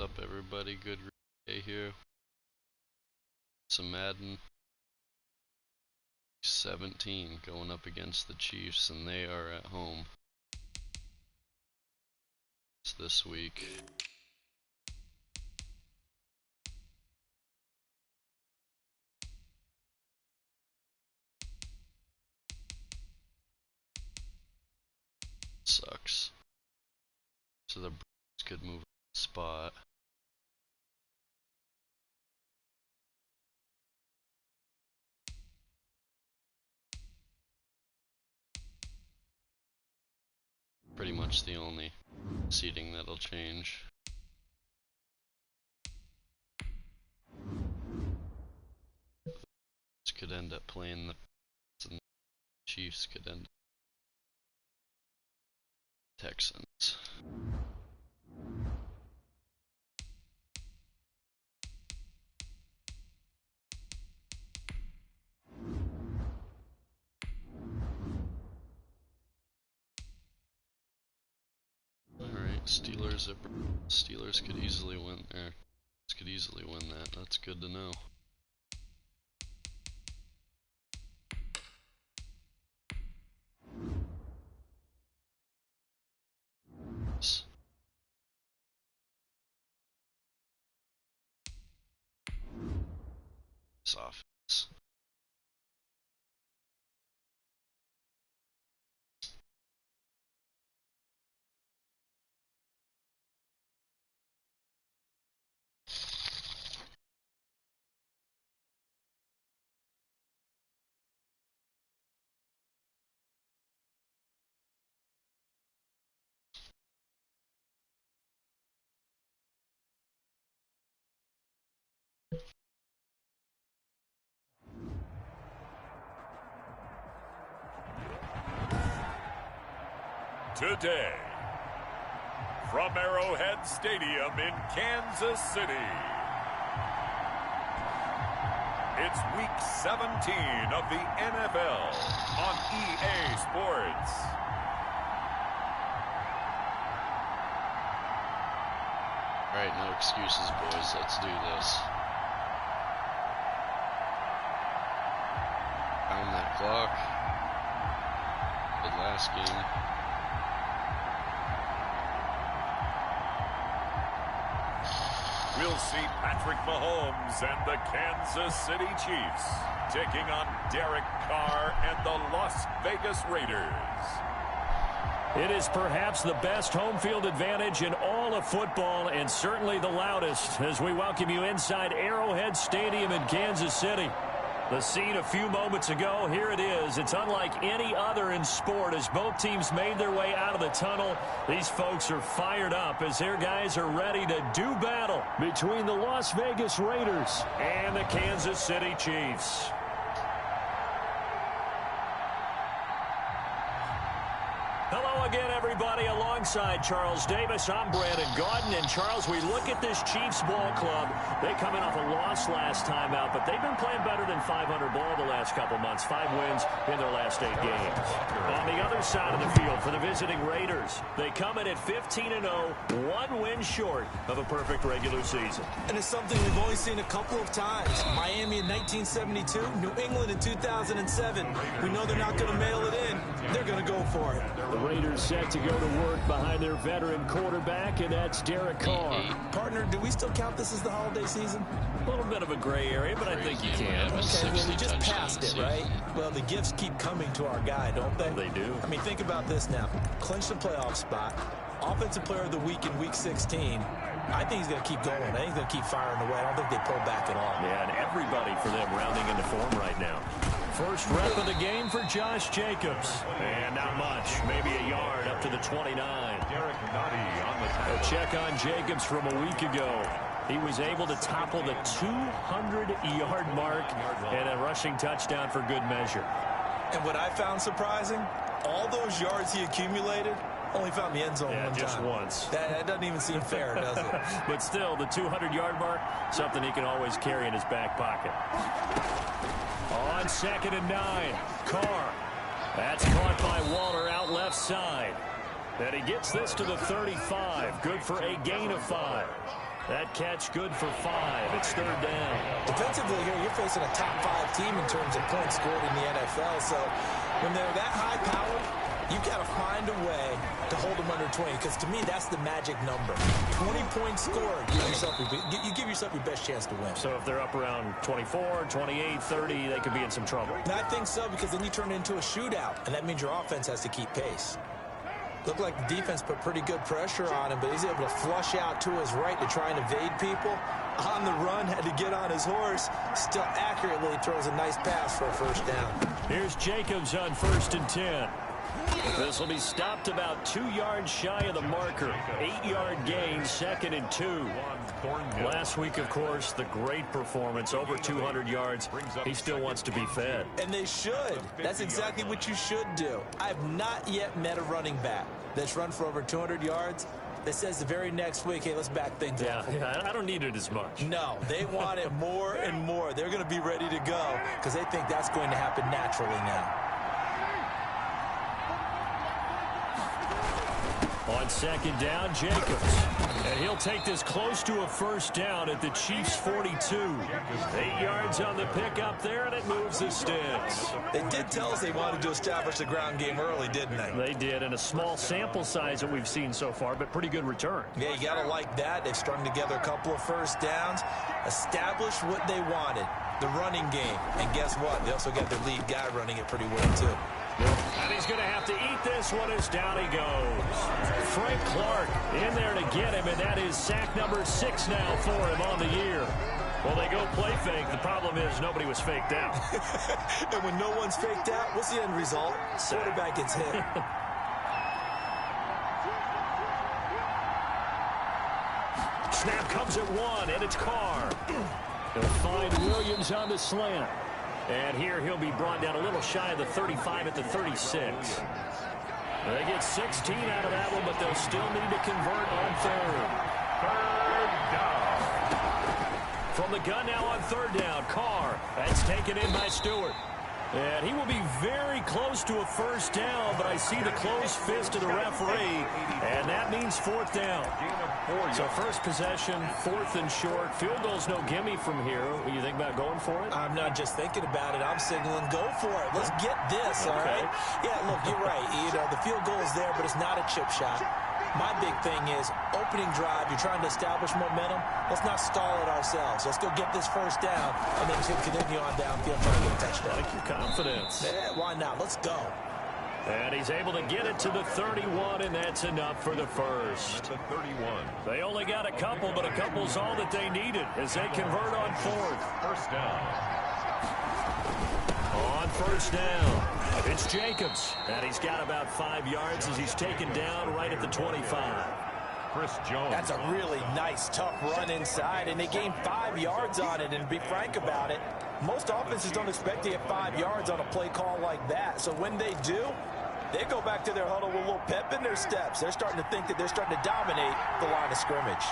up, everybody? Good day here. Some Madden 17 going up against the Chiefs, and they are at home. It's this week. Sucks. So the Browns could move a spot. Pretty much the only seeding that'll change. This could end up playing the Chiefs could end up Texans. Steelers could easily win there. Could easily win that. That's good to know. This offense. Today, from Arrowhead Stadium in Kansas City, it's Week 17 of the NFL on EA Sports. Alright, no excuses, boys. Let's do this. Found that clock. Did last game. We'll see Patrick Mahomes and the Kansas City Chiefs taking on Derek Carr and the Las Vegas Raiders. It is perhaps the best home field advantage in all of football, and certainly the loudest, as we welcome you inside Arrowhead Stadium in Kansas City. The scene a few moments ago, here it is. It's unlike any other in sport as both teams made their way out of the tunnel. These folks are fired up as their guys are ready to do battle between the Las Vegas Raiders and the Kansas City Chiefs. Hello again, everybody. Alongside Charles Davis, I'm Brandon Gaudin. And, Charles, we look at this Chiefs ball club. They coming off a loss last time out, but they've been playing better than 500 ball the last couple months. 5 wins in their last 8 games. On the other side of the field for the visiting Raiders, they come in at 15-0, 1 win short of a perfect regular season. And it's something we've only seen a couple of times. Miami in 1972, New England in 2007. We know they're not going to mail it in. They're going to go for it. The Raiders set to go to work behind their veteran quarterback, and that's Derek Carr. Partner, do we still count this as the holiday season? A little bit of a gray area, but I think you can. Okay, well, we just passed it, right? Well, the gifts keep coming to our guy, don't they? They do. I mean, think about this now. Clinch the playoff spot. Offensive player of the week in Week 16. I think he's going to keep going. I think he's going to keep firing away. I don't think they pull back at all. Yeah, and everybody for them rounding into form right now. First rep of the game for Josh Jacobs. And not much. Maybe a yard up to the 29. A check on Jacobs from a week ago. He was able to topple the 200-yard mark and a rushing touchdown for good measure. And what I found surprising, all those yards he accumulated, only found the end zone one just time. once. That doesn't even seem fair, does it? But still, the 200-yard mark, something he can always carry in his back pocket. On 2nd and 9, Carr. That's caught by Waller out left side. And he gets this to the 35. Good for a gain of 5. That catch good for 5. It's third down. Defensively here, you're facing a top 5 team in terms of points scored in the NFL. So when they're that high-powered, you've got to find a way to hold them under 20, because to me, that's the magic number. 20 points scored, you give yourself your best chance to win. So if they're up around 24, 28, 30, they could be in some trouble. And I think so, because then you turn it into a shootout, and that means your offense has to keep pace. Looked like the defense put pretty good pressure on him, but he's able to flush out to his right to try and evade people. On the run, had to get on his horse. Still accurately throws a nice pass for a first down. Here's Jacobs on 1st and 10. This will be stopped about 2 yards shy of the marker. 8-yard gain, 2nd and 2. Last week, of course, the great performance, over 200 yards. He still wants to be fed. And they should. That's exactly what you should do. I've not yet met a running back that's run for over 200 yards that says the very next week, hey, let's back things up. Yeah, I don't need it as much. No, they want it more and more. They're going to be ready to go because they think that's going to happen naturally now. On 2nd down, Jacobs. And he'll take this close to a first down at the Chiefs' 42. 8 yards on the pickup there, and it moves the sticks. They did tell us they wanted to establish the ground game early, didn't they? They did, and a small sample size that we've seen so far, but pretty good return. Yeah, you got to like that. They've strung together a couple of first downs, established what they wanted, the running game. And guess what? They also got their lead guy running it pretty well, too. And he's going to have to eat this one as down he goes. Frank Clark in there to get him, and that is sack number 6 now for him on the year. Well, they go play fake. The problem is nobody was faked out. And when no one's faked out, what's the end result? Quarterback gets hit. Snap comes at 1, and it's Carr. He'll find Williams on the slant. And here he'll be brought down a little shy of the 35 at the 36. They get 16 out of that one, but they'll still need to convert on 3rd. From the gun now on 3rd down, Carr. That's taken in by Stewart. And he will be very close to a first down, but I see the closed fist of the referee, and that means 4th down. So first possession, 4th and short. Field goal's no gimme from here. What do you think about going for it? I'm not just thinking about it. I'm signaling go for it. Let's get this, all right? Yeah, look, you're right. You know, the field goal is there, but it's not a chip shot. My big thing is opening drive. You're trying to establish momentum. Let's not stall it ourselves. Let's go get this first down, and then continue on downfield trying to get a touchdown. I like your confidence. Yeah, why not? Let's go. And he's able to get it to the 31, and that's enough for the first. The 31. They only got a couple, but a couple's all that they needed as they convert on 4th. First down. On 1st down, it's Jacobs. And he's got about 5 yards as he's taken down right at the 25. Chris Jones. That's a really nice, tough run inside, and they gained 5 yards on it. And to be frank about it, most offenses don't expect to get 5 yards on a play call like that. So when they do, they go back to their huddle with a little pep in their steps. They're starting to think that they're starting to dominate the line of scrimmage.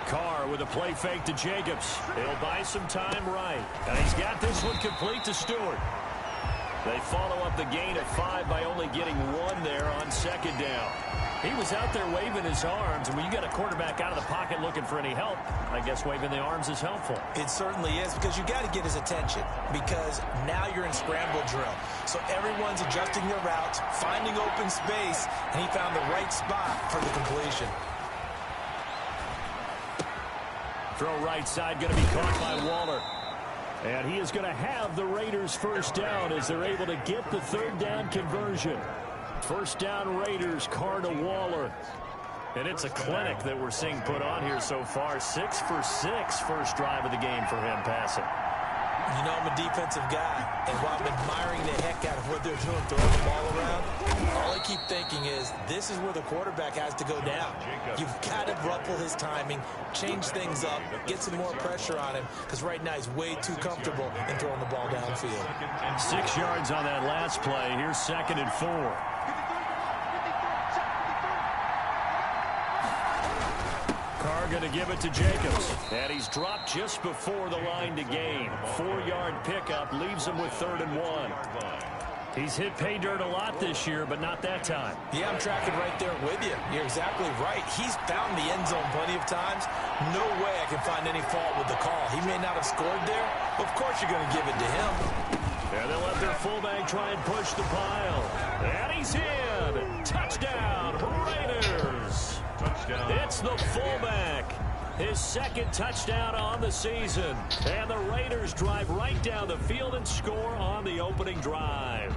Carr with a play fake to Jacobs. He'll buy some time right. And he's got this one complete to Stewart. They follow up the gain of 5 by only getting 1 there on 2nd down. He was out there waving his arms, and when you got a quarterback out of the pocket looking for any help, I guess waving the arms is helpful. It certainly is, because you got to get his attention, because now you're in scramble drill. So everyone's adjusting their routes, finding open space, and he found the right spot for the completion. Throw right side going to be caught by Waller. And he is going to have the Raiders first down as they're able to get the 3rd down conversion. First down Raiders, Carr to Waller. And it's a clinic that we're seeing put on here so far. 6 for 6 first drive of the game for him passing. You know, I'm a defensive guy, and while I'm admiring the heck out of what they're doing, throwing the ball around, all I keep thinking is this is where the quarterback has to go down. You've got to ruffle his timing, change things up, get some more pressure on him, because right now he's way too comfortable in throwing the ball downfield. 6 yards on that last play. Here's 2nd and 4. Going to give it to Jacobs, and he's dropped just before the line to gain. 4-yard pickup leaves him with 3rd and 1. He's hit pay dirt a lot this year, but not that time. Yeah, I'm tracking right there with you. You're exactly right. He's found the end zone plenty of times. No way I can find any fault with the call. He may not have scored there, but of course you're going to give it to him. And they'll let their fullback try and push the pile. And he's in. Touchdown, Raiders. Touchdown. It's the fullback. His second touchdown on the season. And the Raiders drive right down the field and score on the opening drive.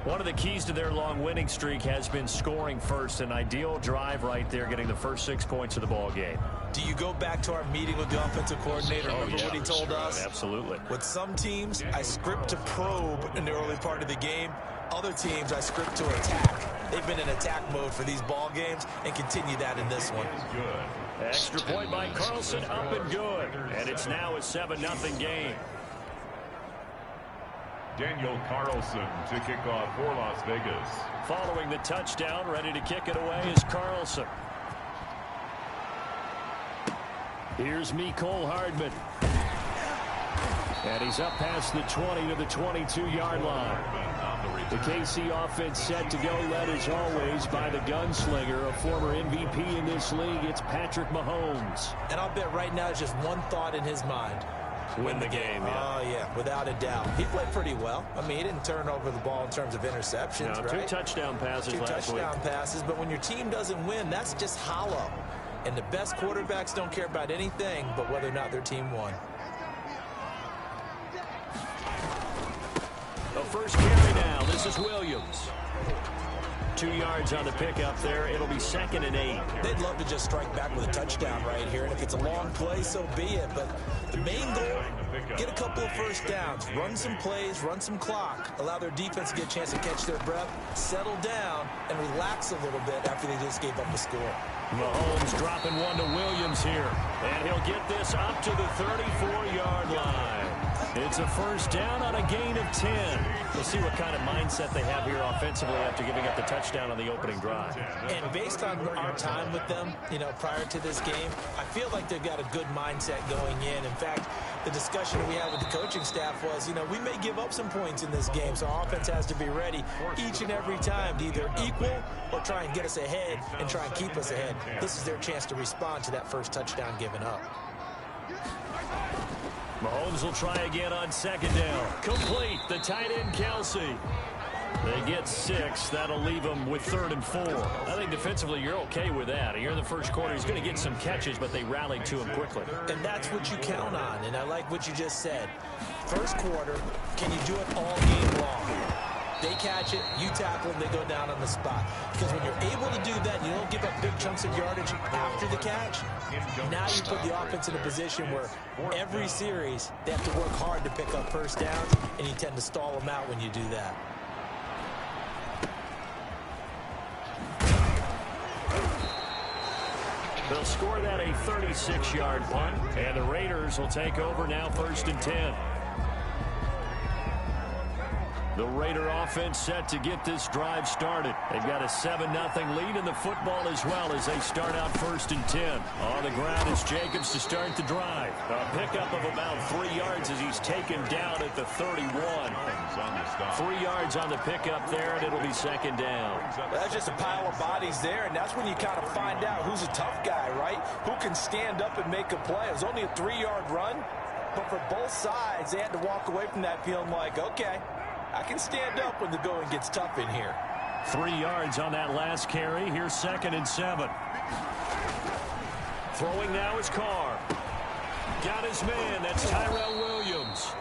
One of the keys to their long winning streak has been scoring first. An ideal drive right there, getting the first 6 points of the ball game. Do you go back to our meeting with the offensive coordinator? Remember what he told us? Absolutely. With some teams, I script to probe in the early part of the game. Other teams, I script to attack. They've been in attack mode for these ball games and continue that in this one. Extra point by Carlson, up and good. And it's now a 7-0 game. Daniel Carlson to kick off for Las Vegas. Following the touchdown, ready to kick it away is Carlson. Here's Mecole Hardman. And he's up past the 20 to the 22-yard line. The KC offense set to go, led as always by the gunslinger, a former MVP in this league. It's Patrick Mahomes. And I'll bet right now there's just one thought in his mind. Win the game. Oh, yeah, without a doubt. He played pretty well. I mean, he didn't turn over the ball in terms of interceptions, right? 2 touchdown passes last week. 2 touchdown passes, but when your team doesn't win, that's just hollow. And the best quarterbacks don't care about anything but whether or not their team won. The first carry now. This is Williams. 2 yards on the pickup there. It'll be 2nd and 8. They'd love to just strike back with a touchdown right here. And if it's a long play, so be it. But the main goal, get a couple of first downs. Run some plays, run some clock. Allow their defense to get a chance to catch their breath, settle down, and relax a little bit after they just gave up the score. Mahomes dropping one to Williams here. And he'll get this up to the 34-yard line. It's a first down on a gain of 10. We'll see what kind of mindset they have here offensively after giving up the touchdown on the opening drive. And based on our time with them, prior to this game, I feel like they've got a good mindset going in. In fact, the discussion we had with the coaching staff was, we may give up some points in this game, so our offense has to be ready each and every time to either equal or try and get us ahead and try and keep us ahead. This is their chance to respond to that first touchdown given up. Mahomes will try again on 2nd down. Complete. The tight end, Kelsey. They get 6. That'll leave them with 3rd and 4. I think defensively you're okay with that. Here in the first quarter, he's going to get some catches, but they rallied to him quickly. And that's what you count on, and I like what you just said. First quarter, can you do it all game long? They catch it, you tackle them, they go down on the spot. Because when you're able to do that, you don't give up big chunks of yardage after the catch. Now you put the offense in a position where every series they have to work hard to pick up first downs, and you tend to stall them out when you do that. They'll score that a 36-yard punt, and the Raiders will take over now 1st and 10. The Raider offense set to get this drive started. They've got a 7-0 lead in the football as well as they start out 1st and 10. On the ground is Jacobs to start the drive. A pickup of about 3 yards as he's taken down at the 31. 3 yards on the pickup there, and it'll be 2nd down. That's just a pile of bodies there, and that's when you kind of find out who's a tough guy, right? Who can stand up and make a play. It was only a 3-yard run, but for both sides, they had to walk away from that feeling like, okay, I can stand up when the going gets tough in here. 3 yards on that last carry. Here's 2nd and 7. Throwing now is Carr. Got his man. That's Tyrell Williams.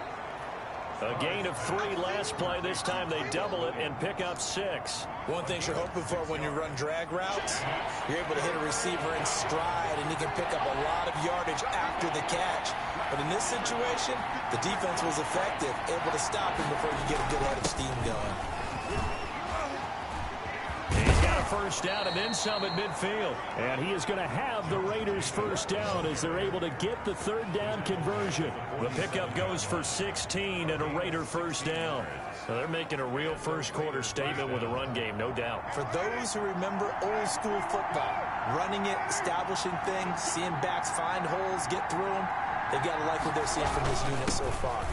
A gain of 3 last play. This time they double it and pick up 6. One thing you're hoping for when you run drag routes, you're able to hit a receiver in stride, and he can pick up a lot of yardage after the catch. But in this situation, the defense was effective, able to stop him before you get a good head of steam going. He's got a first down and then some at midfield. And he is going to have the Raiders first down as they're able to get the 3rd down conversion. The pickup goes for 16 and a Raider first down. So they're making a real first quarter statement with a run game, no doubt. For those who remember old school football, running it, establishing things, seeing backs find holes, get through them, They've got to like what they're seeing from this unit so far.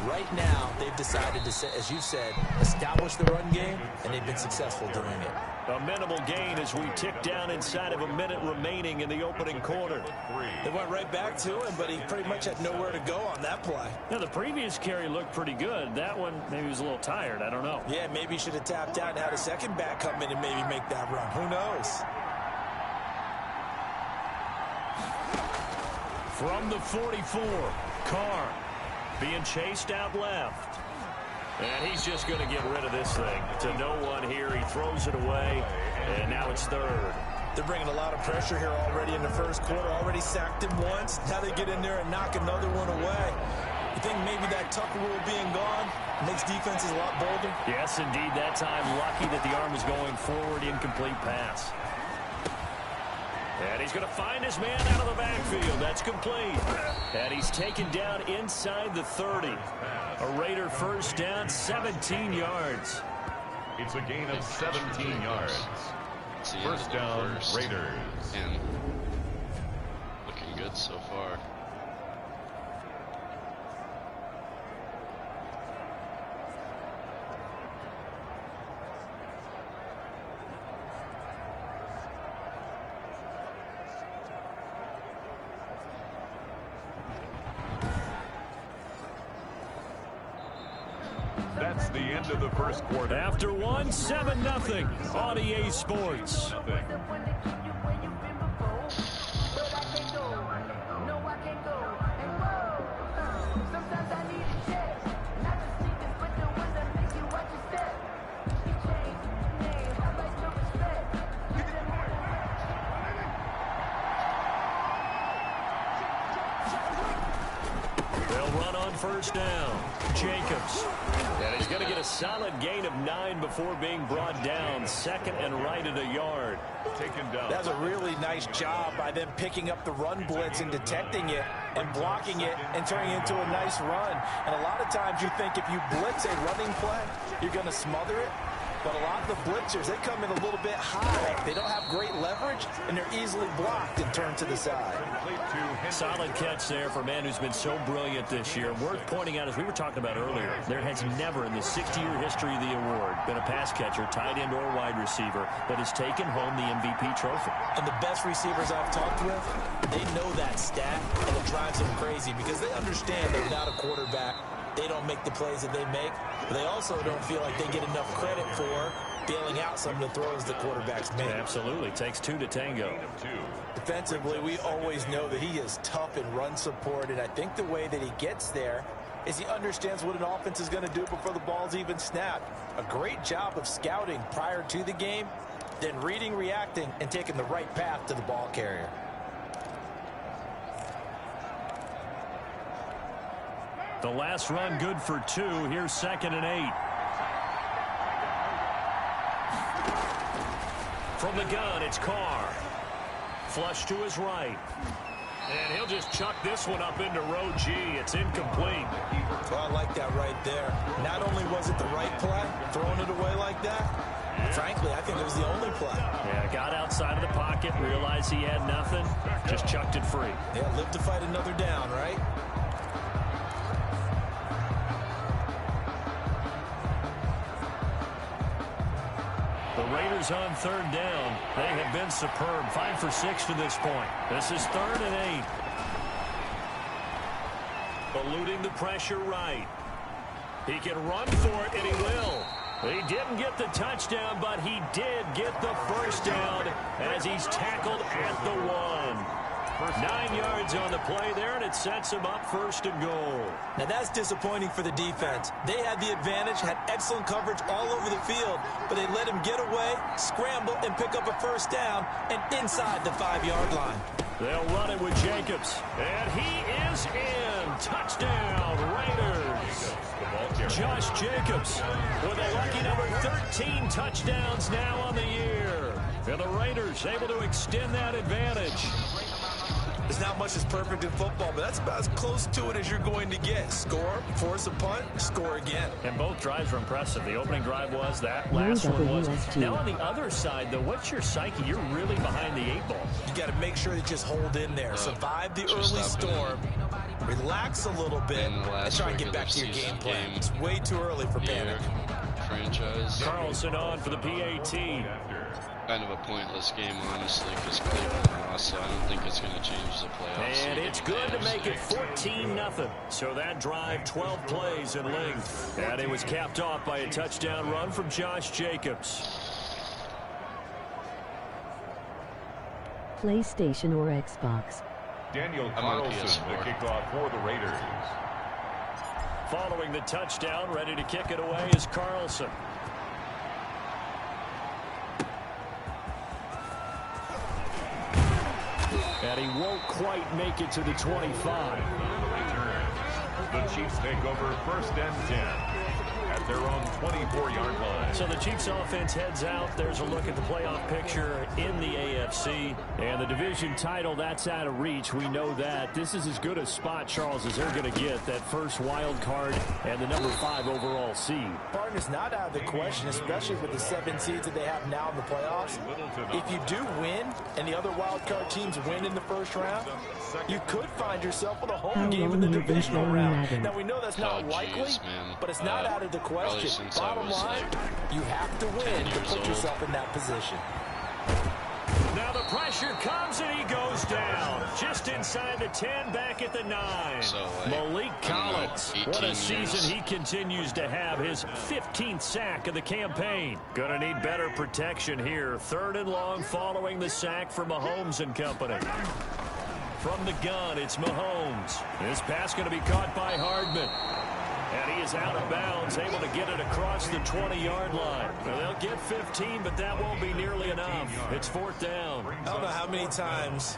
Right now, they've decided to, as you said, establish the run game, and they've been successful doing it. A minimal gain as we tick down inside of a minute remaining in the opening quarter. They went right back to him, but he pretty much had nowhere to go on that play. Yeah, the previous carry looked pretty good. That one, maybe he was a little tired. I don't know. Yeah, maybe he should have tapped out and had a second back come in and maybe make that run. Who knows? From the 44, Carr being chased out left. And he's just going to get rid of this thing. To no one here. He throws it away, and now it's third. They're bringing a lot of pressure here already in the first quarter. Already sacked him once. Now they get in there and knock another one away. You think maybe that Tucker rule being gone makes defenses a lot bolder? Yes, indeed. That time, lucky that the arm was going forward. Incomplete pass. And he's going to find his man out of the backfield. That's complete. And he's taken down inside the 30. A Raider first down, 17 yards. It's a gain of 17 yards. First down, Raiders. And looking good so far. That's the end of the first quarter. After one, 7-0 on EA Sports. They'll run on first down. Jacobs. And he's going to get a solid gain of 9 before being brought down. Second and right at a yard. Taken down. That's a really nice job by them picking up the run blitz and detecting it and blocking it and turning it into a nice run. And a lot of times you think if you blitz a running play, you're going to smother it. But a lot of the blitzers, they come in a little bit high. They don't have great leverage, and they're easily blocked and turned to the side. Solid catch there for a man who's been so brilliant this year. Worth pointing out, as we were talking about earlier, there has never in the 60-year history of the award been a pass catcher, tight end or wide receiver, that has taken home the MVP trophy. And the best receivers I've talked with, they know that stat, and it drives them crazy because they understand that without a quarterback, they don't make the plays that they make, but they also don't feel like they get enough credit for bailing out some of the throws the quarterbacks make. Absolutely. Takes two to tango. Defensively, we always know that he is tough in run support, and I think the way that he gets there is he understands what an offense is going to do before the ball's even snapped. A great job of scouting prior to the game, then reading, reacting, and taking the right path to the ball carrier. The last run good for 2. Here's 2nd and 8. From the gun, it's Carr. Flush to his right. And he'll just chuck this one up into row G. It's incomplete. Well, I like that right there. Not only was it the right play, throwing it away like that, frankly, I think it was the only play. Yeah, got outside of the pocket, realized he had nothing, just chucked it free. Yeah, live to fight another down, right? The Raiders on 3rd down. They have been superb. 5 for 6 to this point. This is 3rd and 8. Eluding the pressure right. He can run for it, and he will. He didn't get the touchdown, but he did get the first down as he's tackled at the 1. 9 yards on the play there, and it sets him up 1st and goal. Now that's disappointing for the defense. They had the advantage, had excellent coverage all over the field, but they let him get away, scramble, and pick up a first down, and inside the 5-yard line. They'll run it with Jacobs, and he is in. Touchdown, Raiders. Josh Jacobs with a lucky number 13 touchdowns now on the year. And the Raiders able to extend that advantage. There's not much that's perfect in football, but that's about as close to it as you're going to get. Score, force a punt, score again. And both drives were impressive. The opening drive was, that last one was. Now on the other side, though, what's your psyche? You're really behind the 8 ball. You got to make sure you just hold in there. Survive the early storm. Relax a little bit and try and get back to your game plan. It's way too early for panic. Franchise. Carlson on for the PAT. Kind of a pointless game, honestly, because Cleveland lost, so I don't think it's going to change the playoffs. And it's good to make it 14-0. So that drive, 12 plays in length. And it was capped off by a touchdown run from Josh Jacobs. PlayStation or Xbox. Daniel Carlson, the kickoff for the Raiders. Following the touchdown, ready to kick it away is Carlson. And he won't quite make it to the 25. The Chiefs take over 1st and 10 at their own 24-yard line. So the Chiefs offense heads out. There's a look at the playoff picture in the AFC. And the division title, that's out of reach. We know that. This is as good a spot, Charles, as they're going to get. That first wild card and the number 5 overall seed. Partner's not out of the question, especially with the 7 seeds that they have now in the playoffs. If you do win and the other wild card teams win in the first round, you could find yourself with a home game in the divisional round. Now, we know that's not likely, but it's not out of the question. Bottom line, you have to win to put yourself in that position. Now the pressure comes and he goes down. Just inside the 10, back at the 9. So, Malik Collins. What a season years. he continues to have. His 15th sack of the campaign. Gonna need better protection here. 3rd and long following the sack from Mahomes and company. From the gun, it's Mahomes. This pass going to be caught by Hardman. And he is out of bounds, able to get it across the 20-yard line. Well, they'll get 15, but that won't be nearly enough. It's 4th down. I don't know how many times,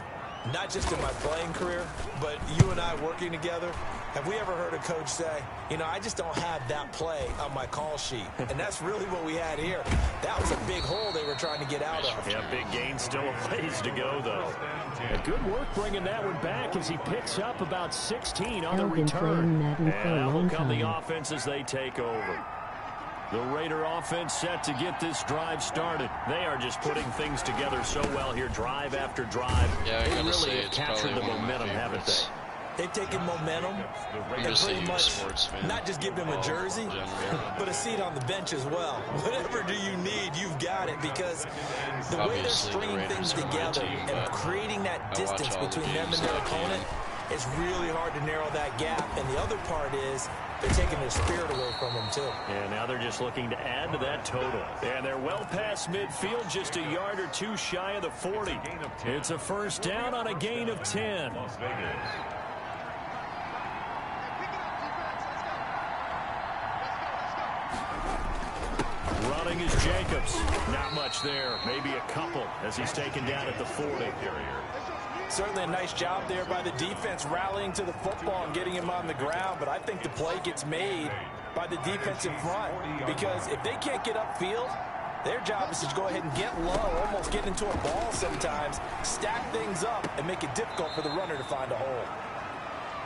not just in my playing career, but you and I working together, have we ever heard a coach say, you know, I just don't have that play on my call sheet. And that's really what we had here. That was a big hole they were trying to get out of. Yeah, big gain, still a ways to go, though. And good work bringing that one back as he picks up about 16 on the return. Madden for a And long will come the time. offense as they take over. The Raider offense set to get this drive started. They are just putting things together so well here, drive after drive. Yeah, I they gotta really say, have it's captured the probably one of my momentum, haven't they? favorites. They've taken momentum and just a pretty huge much sports fan. not just give them a jersey, but a seat on the bench as well. Whatever do you need, you've got it, because the way they're Obviously, the stringing Raiders things are my together team, and but creating that I watch distance all the between them games and their that I can. opponent, it's really hard to narrow that gap. And the other part is they're taking their spirit away from them, too. And now they're just looking to add to that total. And they're well past midfield, just a yard or two shy of the 40. It's a 1st down on a gain of 10. Las Vegas. Running is Jacobs. Not much there. Maybe a couple as he's taken down at the 40. Certainly a nice job there by the defense rallying to the football and getting him on the ground, but I think the play gets made by the defensive front, because if they can't get upfield, their job is to go ahead and get low, almost get into a ball sometimes, stack things up, and make it difficult for the runner to find a hole.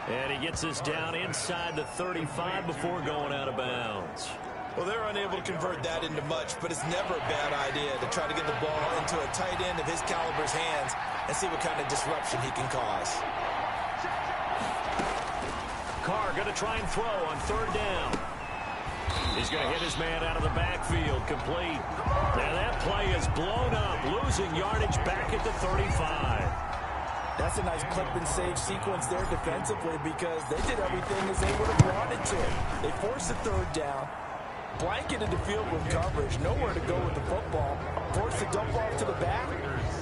And he gets us down inside the 35 before going out of bounds. Well, they're unable to convert that into much, but it's never a bad idea to try to get the ball into a tight end of his caliber's hands and see what kind of disruption he can cause. Carr going to try and throw on 3rd down. He's going to hit his man out of the backfield, complete. Now that play is blown up, losing yardage back at the 35. That's a nice clip and save sequence there defensively, because they did everything as they would have wanted to. They forced the 3rd down, blanketed the field with coverage, nowhere to go with the football, forced the dump off to the back,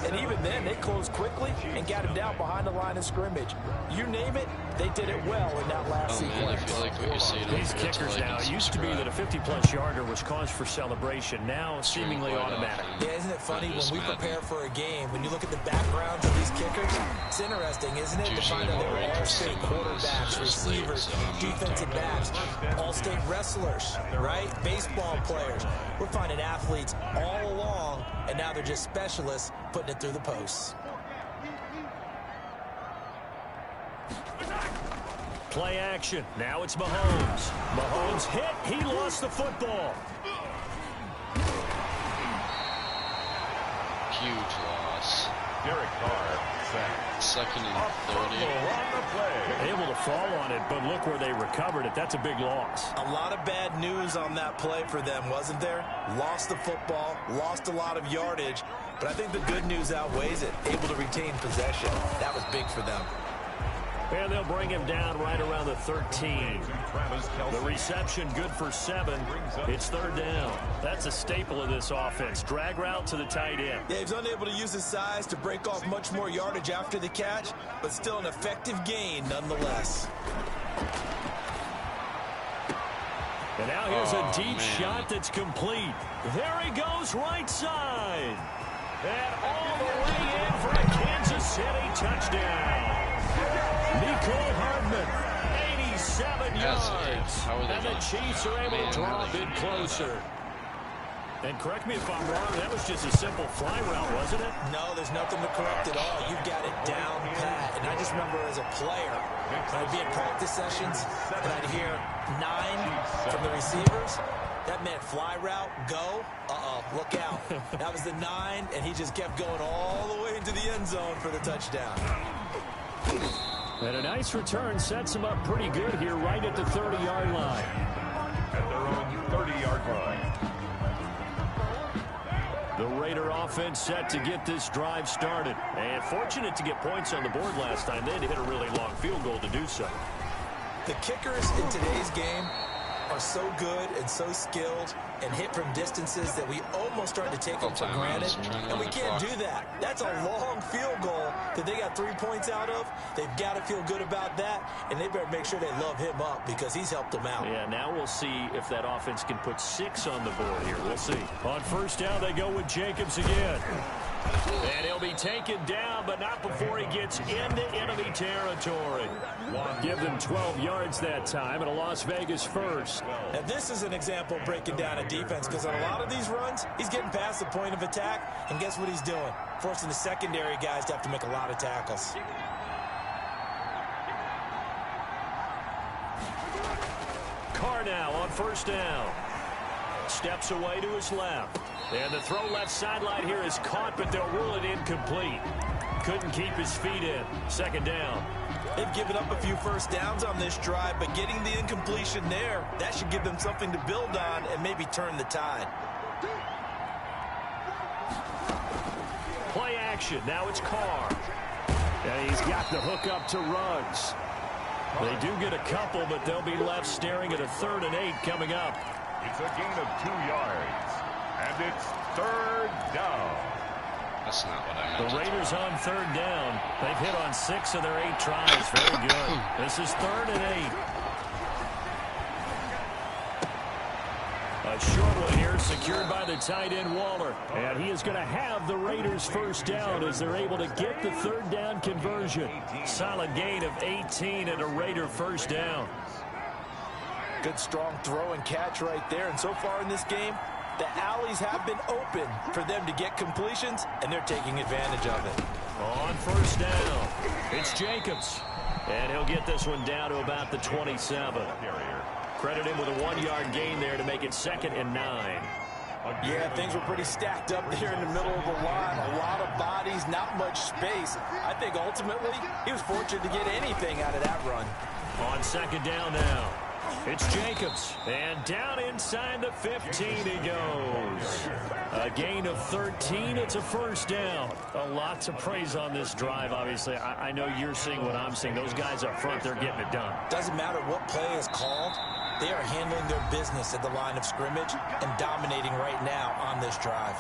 and even then they closed quickly and got him down behind the line of scrimmage. You name it, they did it well in that last Man, I sequence. feel like what you see. These kickers now, it used to be that a 50-plus yarder was cause for celebration. Now seemingly automatic. Yeah, isn't it funny when we prepare for a game, when you look at the backgrounds of these kickers, it's interesting, isn't it, to find out they're all-state quarterbacks, receivers, defensive backs, all-state wrestlers, right? Baseball players. We're finding athletes all along, and now they're just specialists putting it through the posts. Play action. Now it's Mahomes. Mahomes hit. He lost the football. Huge loss. Derek Carr sacked. Second and 30. On the play. Able to fall on it, but look where they recovered it. That's a big loss. A lot of bad news on that play for them, wasn't there? Lost the football, lost a lot of yardage, but I think the good news outweighs it. Able to retain possession. That was big for them. And they'll bring him down right around the 13. The reception good for 7. It's third down. That's a staple of this offense. Drag route to the tight end. Yeah, he's unable to use his size to break off much more yardage after the catch, but still an effective gain nonetheless. And now here's a deep shot that's complete. There he goes, right side. And all the way in for a Kansas City touchdown. Nicole Hardman, 87 yards. And the Chiefs are able to draw a bit closer. And correct me if I'm wrong, that was just a simple fly route, wasn't it? No, there's nothing to correct at all. You've got it down pat. And I just remember as a player, I'd be in practice sessions, and I'd hear 9 from the receivers. That meant fly route, go, look out. That was the 9, and he just kept going all the way into the end zone for the touchdown. And a nice return sets him up pretty good here right at the 30-yard line. At their own 30-yard line. The Raider offense set to get this drive started. And fortunate to get points on the board last time. They had to hit a really long field goal to do so. The kickers in today's game are so good and so skilled and hit from distances that we almost start to take them for granted. And we can't do that. That's a long field goal that they got 3 points out of. They've got to feel good about that, and they better make sure they love him up because he's helped them out. Yeah, now we'll see if that offense can put 6 on the board here. We'll see. On first down, they go with Jacobs again. And he'll be taken down, but not before he gets into enemy territory. Give them 12 yards that time, and a Las Vegas first. And this is an example of breaking down a defense, because on a lot of these runs, he's getting past the point of attack, and guess what he's doing? Forcing the secondary guys to have to make a lot of tackles. Carr now on first down. Steps away to his left. And the throw left sideline here is caught, but they'll rule it incomplete. Couldn't keep his feet in. Second down. They've given up a few first downs on this drive, but getting the incompletion there, that should give them something to build on and maybe turn the tide. Play action. Now it's Carr. And he's got the hook up to Ruggs. They do get a couple, but they'll be left staring at a 3rd and 8 coming up. It's a gain of 2 yards. And it's third down. That's not what I meant. The Raiders on 3rd down. They've hit on 6 of their 8 tries. Very good. This is 3rd and 8. A short one here secured by the tight end Waller. And he is going to have the Raiders first down as they're able to get the 3rd down conversion. Solid gain of 18 and a Raider first down. Good strong throw and catch right there. And so far in this game, the alleys have been open for them to get completions, and they're taking advantage of it. On first down, it's Jacobs. And he'll get this one down to about the 27. Credit him with a 1-yard gain there to make it 2nd and 9. Yeah, things were pretty stacked up there in the middle of the line. A lot of bodies, not much space. I think ultimately he was fortunate to get anything out of that run. On 2nd down now. It's Jacobs, and down inside the 15 he goes. A gain of 13, it's a first down. A lot to praise on this drive, obviously. I know you're seeing what I'm seeing. Those guys up front, they're getting it done. Doesn't matter what play is called. They are handling their business at the line of scrimmage and dominating right now on this drive.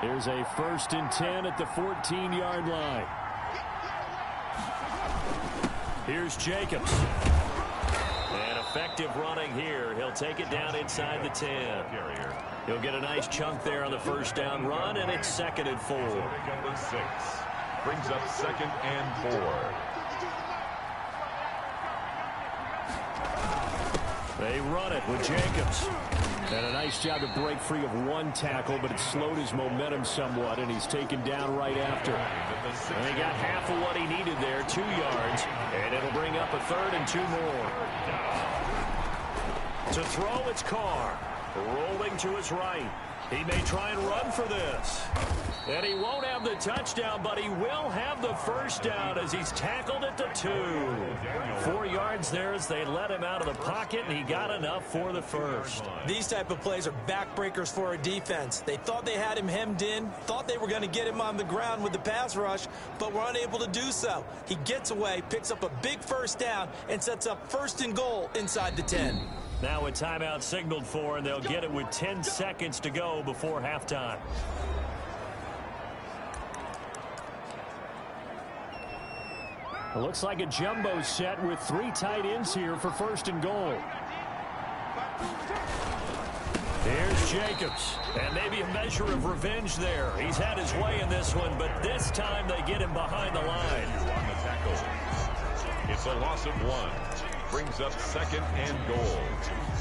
Here's a 1st and 10 at the 14-yard line. Here's Jacobs. And effective running here. He'll take it down inside the 10. He'll get a nice chunk there on the first down run, and it's 2nd and 4. Number 6 brings up 2nd and 4. They run it with Jacobs. And a nice job to break free of one tackle, but it slowed his momentum somewhat, and he's taken down right after. And he got half of what he needed there, 2 yards, and it'll bring up a 3rd and 2 more. To throw, it's Carr. Rolling to his right. He may try and run for this. And he won't have the touchdown, but he will have the first down as he's tackled at the 2. 4 yards there as they let him out of the pocket, and he got enough for the first. These type of plays are backbreakers for a defense. They thought they had him hemmed in, thought they were going to get him on the ground with the pass rush, but were unable to do so. He gets away, picks up a big first down, and sets up 1st and goal inside the 10. Now a timeout signaled for, and they'll get it with 10 seconds to go before halftime. It looks like a jumbo set with 3 tight ends here for 1st and goal. Here's Jacobs, and maybe a measure of revenge there. He's had his way in this one, but this time they get him behind the line. On the tackle. It's a loss of 1. Brings up 2nd and goal.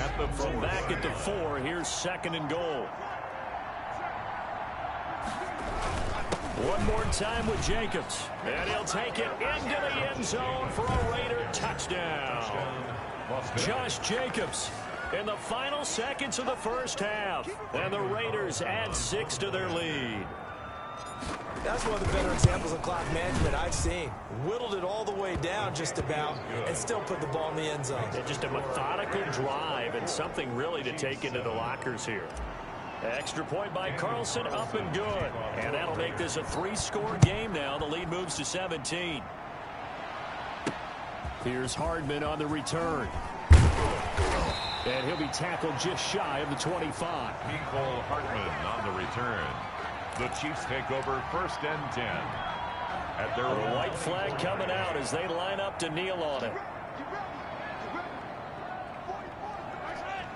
At the From back at the 4, here's 2nd and goal. One more time with Jacobs. And he'll take it into the end zone for a Raider touchdown. Josh Jacobs in the final seconds of the first half. And the Raiders add 6 to their lead. That's one of the better examples of clock management I've seen. Whittled it all the way down just about and still put the ball in the end zone. Just a methodical drive and something really to take into the lockers here. Extra point by Carlson, up and good. And that'll make this a 3-score game now. The lead moves to 17. Here's Hardman on the return. And he'll be tackled just shy of the 25. Nicole Hartman on the return. The Chiefs take over 1st and 10. At their The white flag coming out as they line up to kneel on it.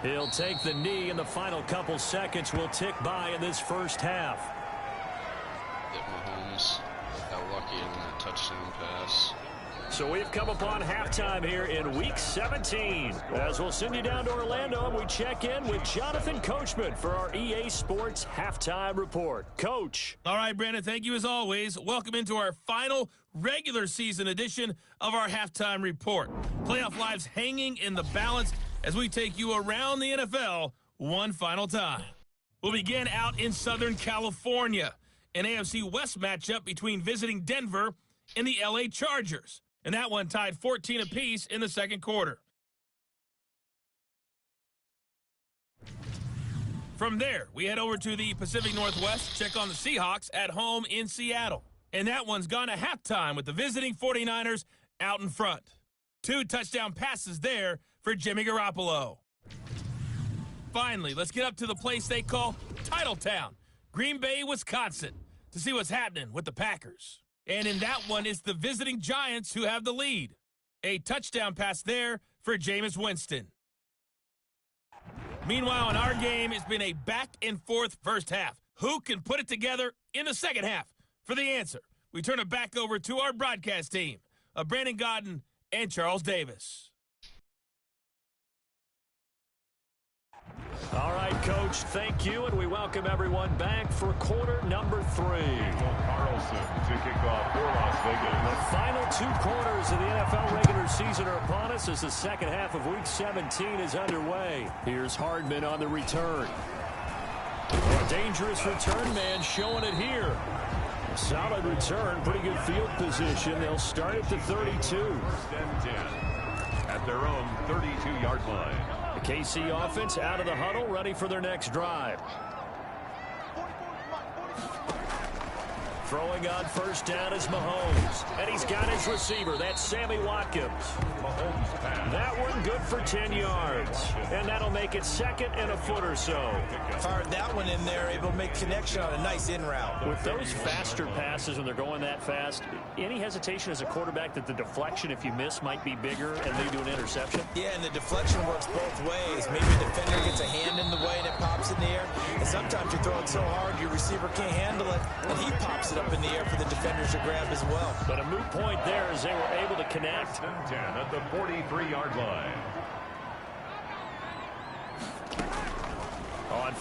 He'll take the knee, and the final couple seconds will tick by in this first half. That Mahomes got lucky in that touchdown pass. So we've come upon halftime here in Week 17. As we'll send you down to Orlando, and we check in with Jonathan Coachman for our EA Sports Halftime Report. Coach. All right, Brandon, thank you as always. Welcome into our final regular season edition of our Halftime Report. Playoff lives hanging in the balance as we take you around the NFL one final time. We'll begin out in Southern California, an AFC West matchup between visiting Denver and the LA Chargers. And that one tied 14 apiece in the second quarter. From there, we head over to the Pacific Northwest, check on the Seahawks at home in Seattle. And that one's gone to halftime with the visiting 49ers out in front. 2 touchdown passes there for Jimmy Garoppolo. Finally, let's get up to the place they call Titletown, Green Bay, Wisconsin, to see what's happening with the Packers. And in that one, it's the visiting Giants who have the lead. A touchdown pass there for Jameis Winston. Meanwhile, in our game, it's been a back-and-forth first half. Who can put it together in the second half? For the answer, we turn it back over to our broadcast team of Brandon Godden and Charles Davis. All right, Coach, thank you, and we welcome everyone back for quarter number 3. Carlson to kick off for Las Vegas. The final 2 quarters of the NFL regular season are upon us as the second half of Week 17 is underway. Here's Hardman on the return. A dangerous return man showing it here. A solid return, pretty good field position. They'll start at the 32. 1st and 10. At their own 32-yard line. The KC offense out of the huddle, ready for their next drive. Throwing on first down is Mahomes. And he's got his receiver. That's Sammy Watkins. Mahomes pass. That one good for 10 yards. And that'll make it 2nd and a foot or so. Fired that one in there, able to make connection on a nice in route. With those faster passes when they're going that fast, any hesitation as a quarterback that the deflection, if you miss, might be bigger and lead to an interception? Yeah, and the deflection works both ways. Maybe a defender gets a hand in the way and it pops in the air. And sometimes you throw it so hard your receiver can't handle it, and he pops it up in the air for the defenders to grab as well. But a moot point there as they were able to connect. 10 at the 43-yard line.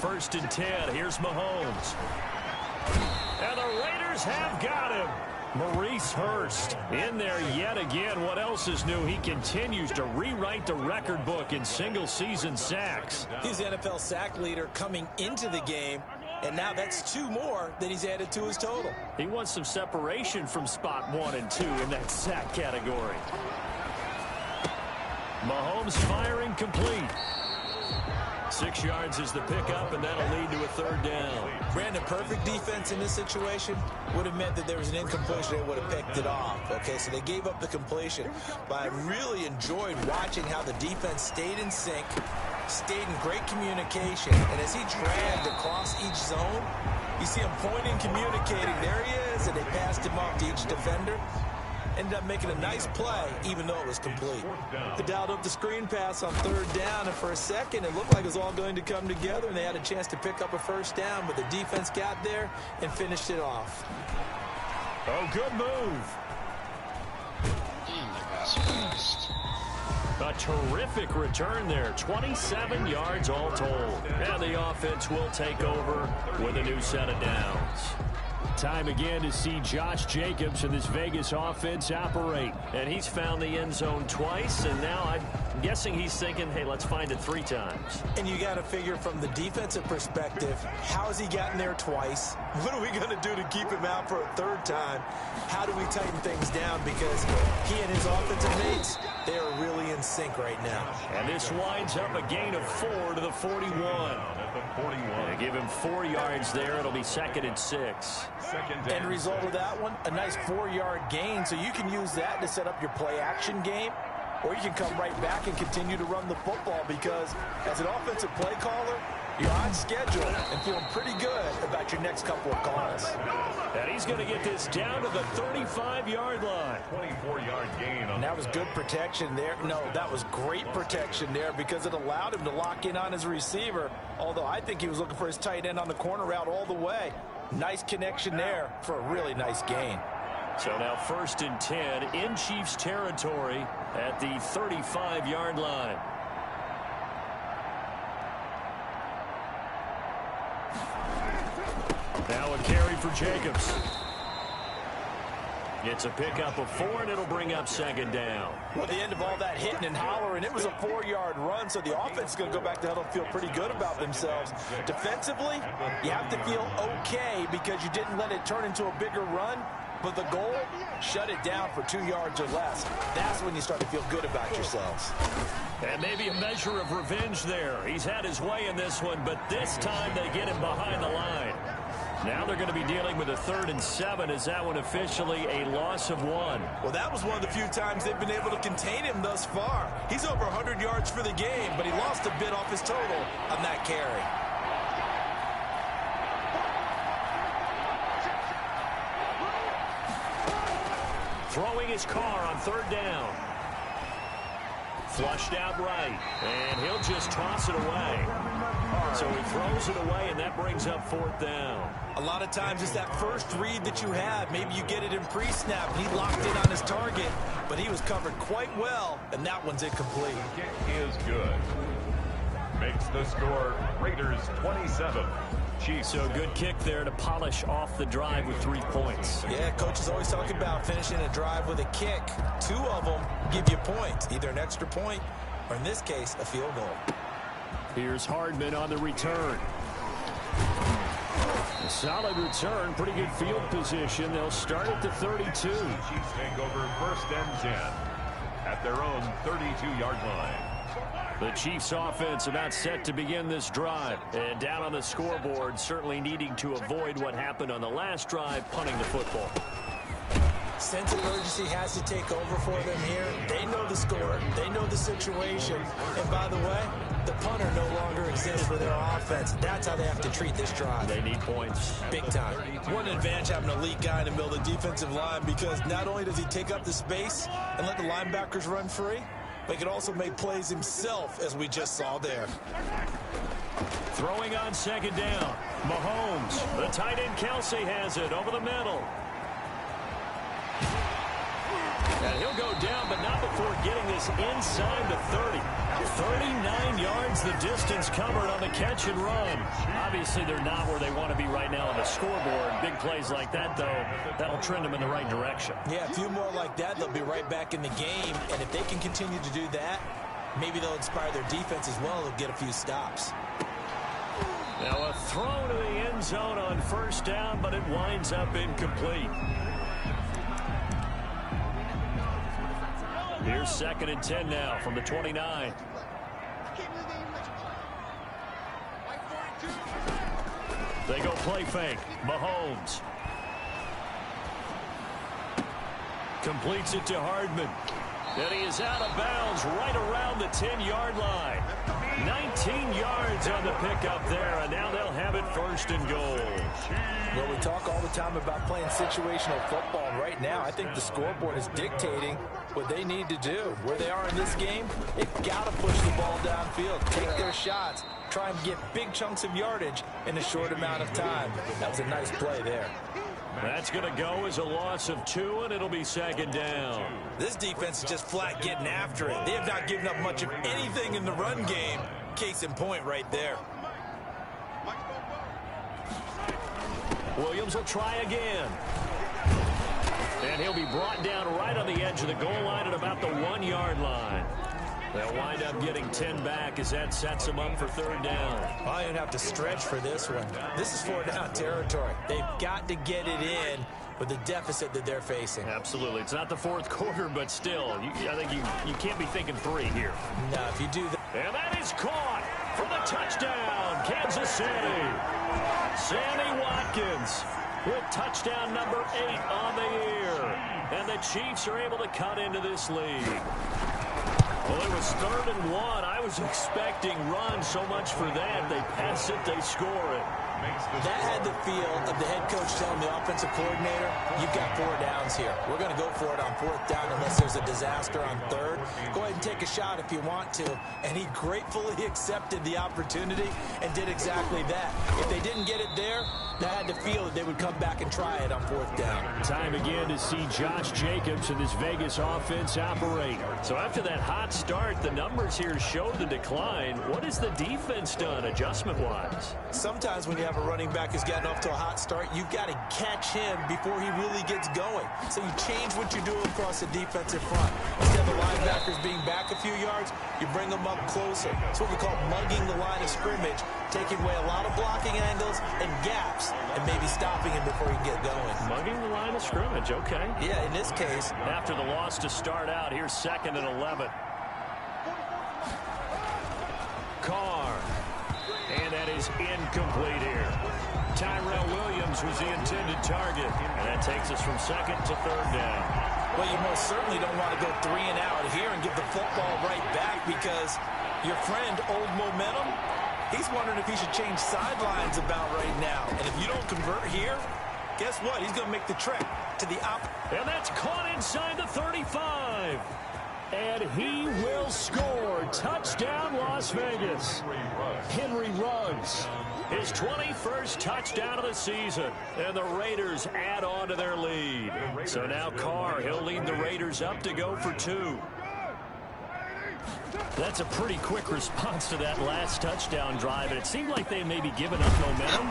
1st and 10. Here's Mahomes. And the Raiders have got him. Maurice Hurst in there yet again. What else is new? He continues to rewrite the record book in single-season sacks. He's the NFL sack leader coming into the game, and now that's 2 more that he's added to his total. He wants some separation from spot 1 and 2 in that sack category. Mahomes firing complete. 6 yards is the pickup, and that'll lead to a 3rd down. Brandon, perfect defense in this situation would have meant that there was an incompletion. They would have picked it off. Okay, so they gave up the completion. But I really enjoyed watching how the defense stayed in sync, stayed in great communication. And as he dragged across each zone, you see him pointing, communicating. There he is, and they passed him off to each defender. Ended up making a nice play, even though it was complete. They dialed up the screen pass on 3rd down, and for a second, it looked like it was all going to come together, and they had a chance to pick up a 1st down, but the defense got there and finished it off. Oh, good move. Damn, that guy's fast. A terrific return there. 27 yards all told. And the offense will take over with a new set of downs. Time again to see Josh Jacobs and this Vegas offense operate. And he's found the end zone twice, and now I'm guessing he's thinking, hey, let's find it 3 times. And you got to figure from the defensive perspective, how has he gotten there twice? What are we going to do to keep him out for a 3rd time? How do we tighten things down? Because he and his offensive mates, they are really in sync right now. And this winds up a gain of 4 to the 41. And give him 4 yards there. It'll be 2nd and 6. End result of that one, a nice 4-yard gain. So you can use that to set up your play-action game, or you can come right back and continue to run the football, because as an offensive play caller, you're on schedule and feeling pretty good about your next couple of calls. And he's going to get this down to the 35-yard line. 24-yard gain. And that was good protection there. No, that was great protection there, because it allowed him to lock in on his receiver, although I think he was looking for his tight end on the corner route all the way. Nice connection there for a really nice gain. So now 1st and 10 in Chiefs territory at the 35-yard line. Now a carry for Jacobs. It's a pickup of 4, and it'll bring up 2nd down. Well, at the end of all that hitting and hollering, it was a 4-yard run, so the offense is going to go back to huddle and feel pretty good about themselves. Defensively, you have to feel okay because you didn't let it turn into a bigger run, but the goal, shut it down for 2 yards or less. That's when you start to feel good about yourselves. And maybe a measure of revenge there. He's had his way in this one, but this time they get him behind the line. Now they're going to be dealing with a 3rd and 7. Is that one officially a loss of 1? Well, that was one of the few times they've been able to contain him thus far. He's over 100 yards for the game, but he lost a bit off his total on that carry. Throwing his car on 3rd down. Flushed out right, and he'll just toss it away. So he throws it away, and that brings up 4th down. A lot of times it's that first read that you have. Maybe you get it in pre-snap, and he locked in on his target, but he was covered quite well, and that one's incomplete. Kick is good. Makes the score Raiders 27. Chiefs. So good kick there to polish off the drive with 3 points. Yeah, coach is always talking about finishing a drive with a kick. 2 of them give you points, either an extra point or, in this case, a field goal. Here's Hardman on the return. A solid return, pretty good field position. They'll start at the 32. Chiefs take over 1st and 10 at their own 32-yard line. The Chiefs offense about set to begin this drive. And down on the scoreboard, certainly needing to avoid what happened on the last drive, punting the football. Sense of urgency has to take over for them here. They know the score. They know the situation. And by the way, the punter no longer exists for their offense. That's how they have to treat this drive. They need points. Big time. What an advantage having an elite guy in the middle of the defensive line, because not only does he take up the space and let the linebackers run free, but he can also make plays himself, as we just saw there. Throwing on 2nd down. Mahomes. The tight end Kelsey has it over the middle. And he'll go down, but not before getting this inside the 30. 39 yards the distance covered on the catch and run. Obviously, they're not where they want to be right now on the scoreboard. Big plays like that, though, that'll trend them in the right direction. Yeah, a few more like that, they'll be right back in the game. And if they can continue to do that, maybe they'll inspire their defense as well. They'll get a few stops. Now a throw to the end zone on first down, but it winds up incomplete. Here's 2nd and 10 now from the 29. They go play fake. Mahomes completes it to Hardman. And he is out of bounds right around the 10-yard line. 19 yards on the pickup there, and now they'll have it 1st and goal. Well, we talk all the time about playing situational football, and right now I think the scoreboard is dictating what they need to do. Where they are in this game, they've got to push the ball downfield, take their shots, try and get big chunks of yardage in a short amount of time. That was a nice play there. That's going to go as a loss of 2, and it'll be 2nd down. This defense is just flat getting after it. They have not given up much of anything in the run game. Case in point right there. Williams will try again. And he'll be brought down right on the edge of the goal line at about the 1-yard line. They'll wind up getting 10 back as that sets them up for 3rd down. I didn't have to stretch for this one. This is 4th-down territory. They've got to get it in with the deficit that they're facing. Absolutely. It's not the 4th quarter, but still, I think you can't be thinking 3 here. No, if you do that. And that is caught for the touchdown, Kansas City. Sammy Watkins with touchdown number 8 on the year. And the Chiefs are able to cut into this lead. Well, it was 3rd and 1. I was expecting run so much for that. They pass it, they score it. That had the feel of the head coach telling the offensive coordinator, you've got 4 downs here. We're going to go for it on 4th down unless there's a disaster on 3rd. Go ahead and take a shot if you want to. And he gratefully accepted the opportunity and did exactly that. If they didn't get it there, that had the feel that they would come back and try it on 4th down. Time again to see Josh Jacobs and this Vegas offense operate. So after that hot start, the numbers here show the decline. What has the defense done adjustment-wise? Sometimes when you have a running back who's gotten off to a hot start, you've got to catch him before he really gets going. So you change what you're doing across the defensive front. Instead of the linebackers being back a few yards, you bring them up closer. It's what we call mugging the line of scrimmage, taking away a lot of blocking angles and gaps, and maybe stopping him before he can get going. Mugging the line of scrimmage, okay. Yeah, in this case. After the loss to start out, here's 2nd and 11. Carr. And that is incomplete here. Tyrell Williams was the intended target. And that takes us from 2nd to 3rd down. Well, you most certainly don't want to go 3 and out here and give the football right back because your friend, Old Momentum, he's wondering if he should change sidelines about right now. And if you don't convert here, guess what? He's going to make the trek to the opposite. And that's caught inside the 35. And he will score. Touchdown, Las Vegas. Henry Ruggs, his 21st touchdown of the season. And the Raiders add on to their lead. So now Carr, he'll lead the Raiders up to go for 2. That's a pretty quick response to that last touchdown drive. And it seemed like they may be giving up momentum.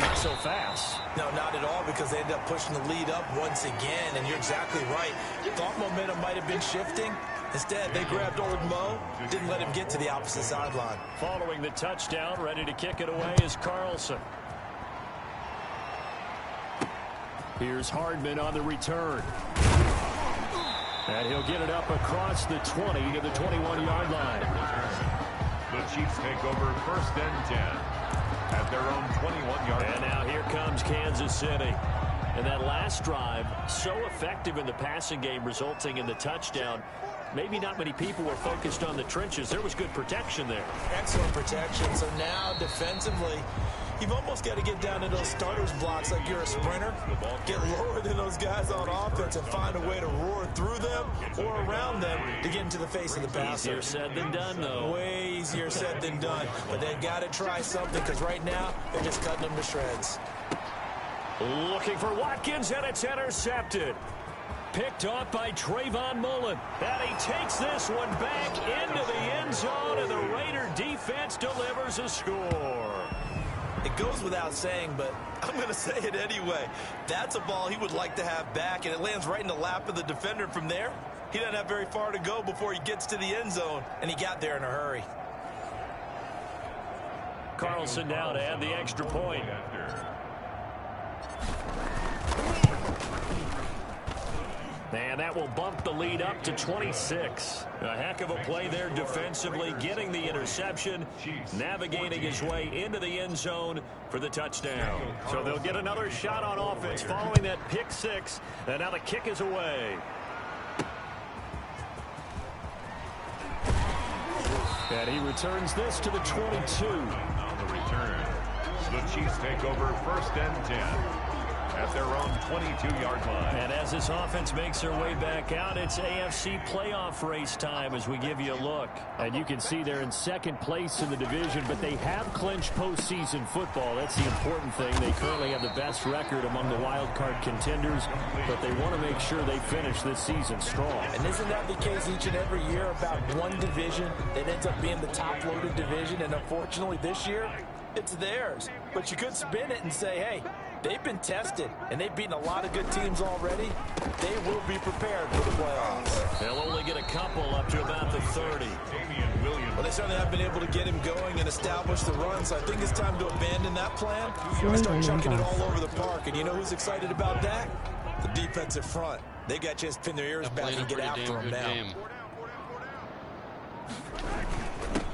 Not so fast. No, not at all, because they ended up pushing the lead up once again. And you're exactly right. Thought momentum might have been shifting. Instead, they grabbed Old Mo, didn't let him get to the opposite sideline. Following the touchdown, ready to kick it away is Carlson. Here's Hardman on the return. And he'll get it up across the 20 to the 21-yard line. The Chiefs take over 1st and 10 at their own 21-yard line. And now here comes Kansas City. And that last drive, so effective in the passing game, resulting in the touchdown. Maybe not many people were focused on the trenches. There was good protection there. Excellent protection. So now defensively, you've almost got to get down to those starters blocks like you're a sprinter. Get lower than those guys on offense and find a way to roar through them or around them to get into the face of the passer. Easier said than done, though. Way easier said than done. But they've got to try something because right now they're just cutting them to shreds. Looking for Watkins, and it's intercepted. picked off by Trayvon Mullen. And he takes this one back into the end zone, and the Raider defense delivers a score. It goes without saying, but I'm going to say it anyway. That's a ball he would like to have back, and it lands right in the lap of the defender. From there, he doesn't have very far to go before he gets to the end zone, and he got there in a hurry. Carlson now to add the extra point. And that will bump the lead up to 26. A heck of a play there defensively, getting the interception, navigating his way into the end zone for the touchdown. So they'll get another shot on offense following that pick six. And now the kick is away. And he returns this to the 22. On the return, the Chiefs take over 1st and 10. At their own 22-yard line. And as this offense makes their way back out, it's AFC playoff race time as we give you a look. And you can see they're in second place in the division, but they have clinched postseason football. That's the important thing. They currently have the best record among the wild card contenders, but they want to make sure they finish this season strong. And isn't that the case each and every year about one division that ends up being the top-loaded division? And unfortunately this year, it's theirs. But you could spin it and say, hey, they've been tested, and they've beaten a lot of good teams already. They will be prepared for the playoffs. They'll only get a couple up to about the 30. Well, they certainly have been able to get him going and establish the run, so I think it's time to abandon that plan and start chucking it all over the park. And you know who's excited about that? The defensive front. They got just to pin their ears back and get after him now. Game.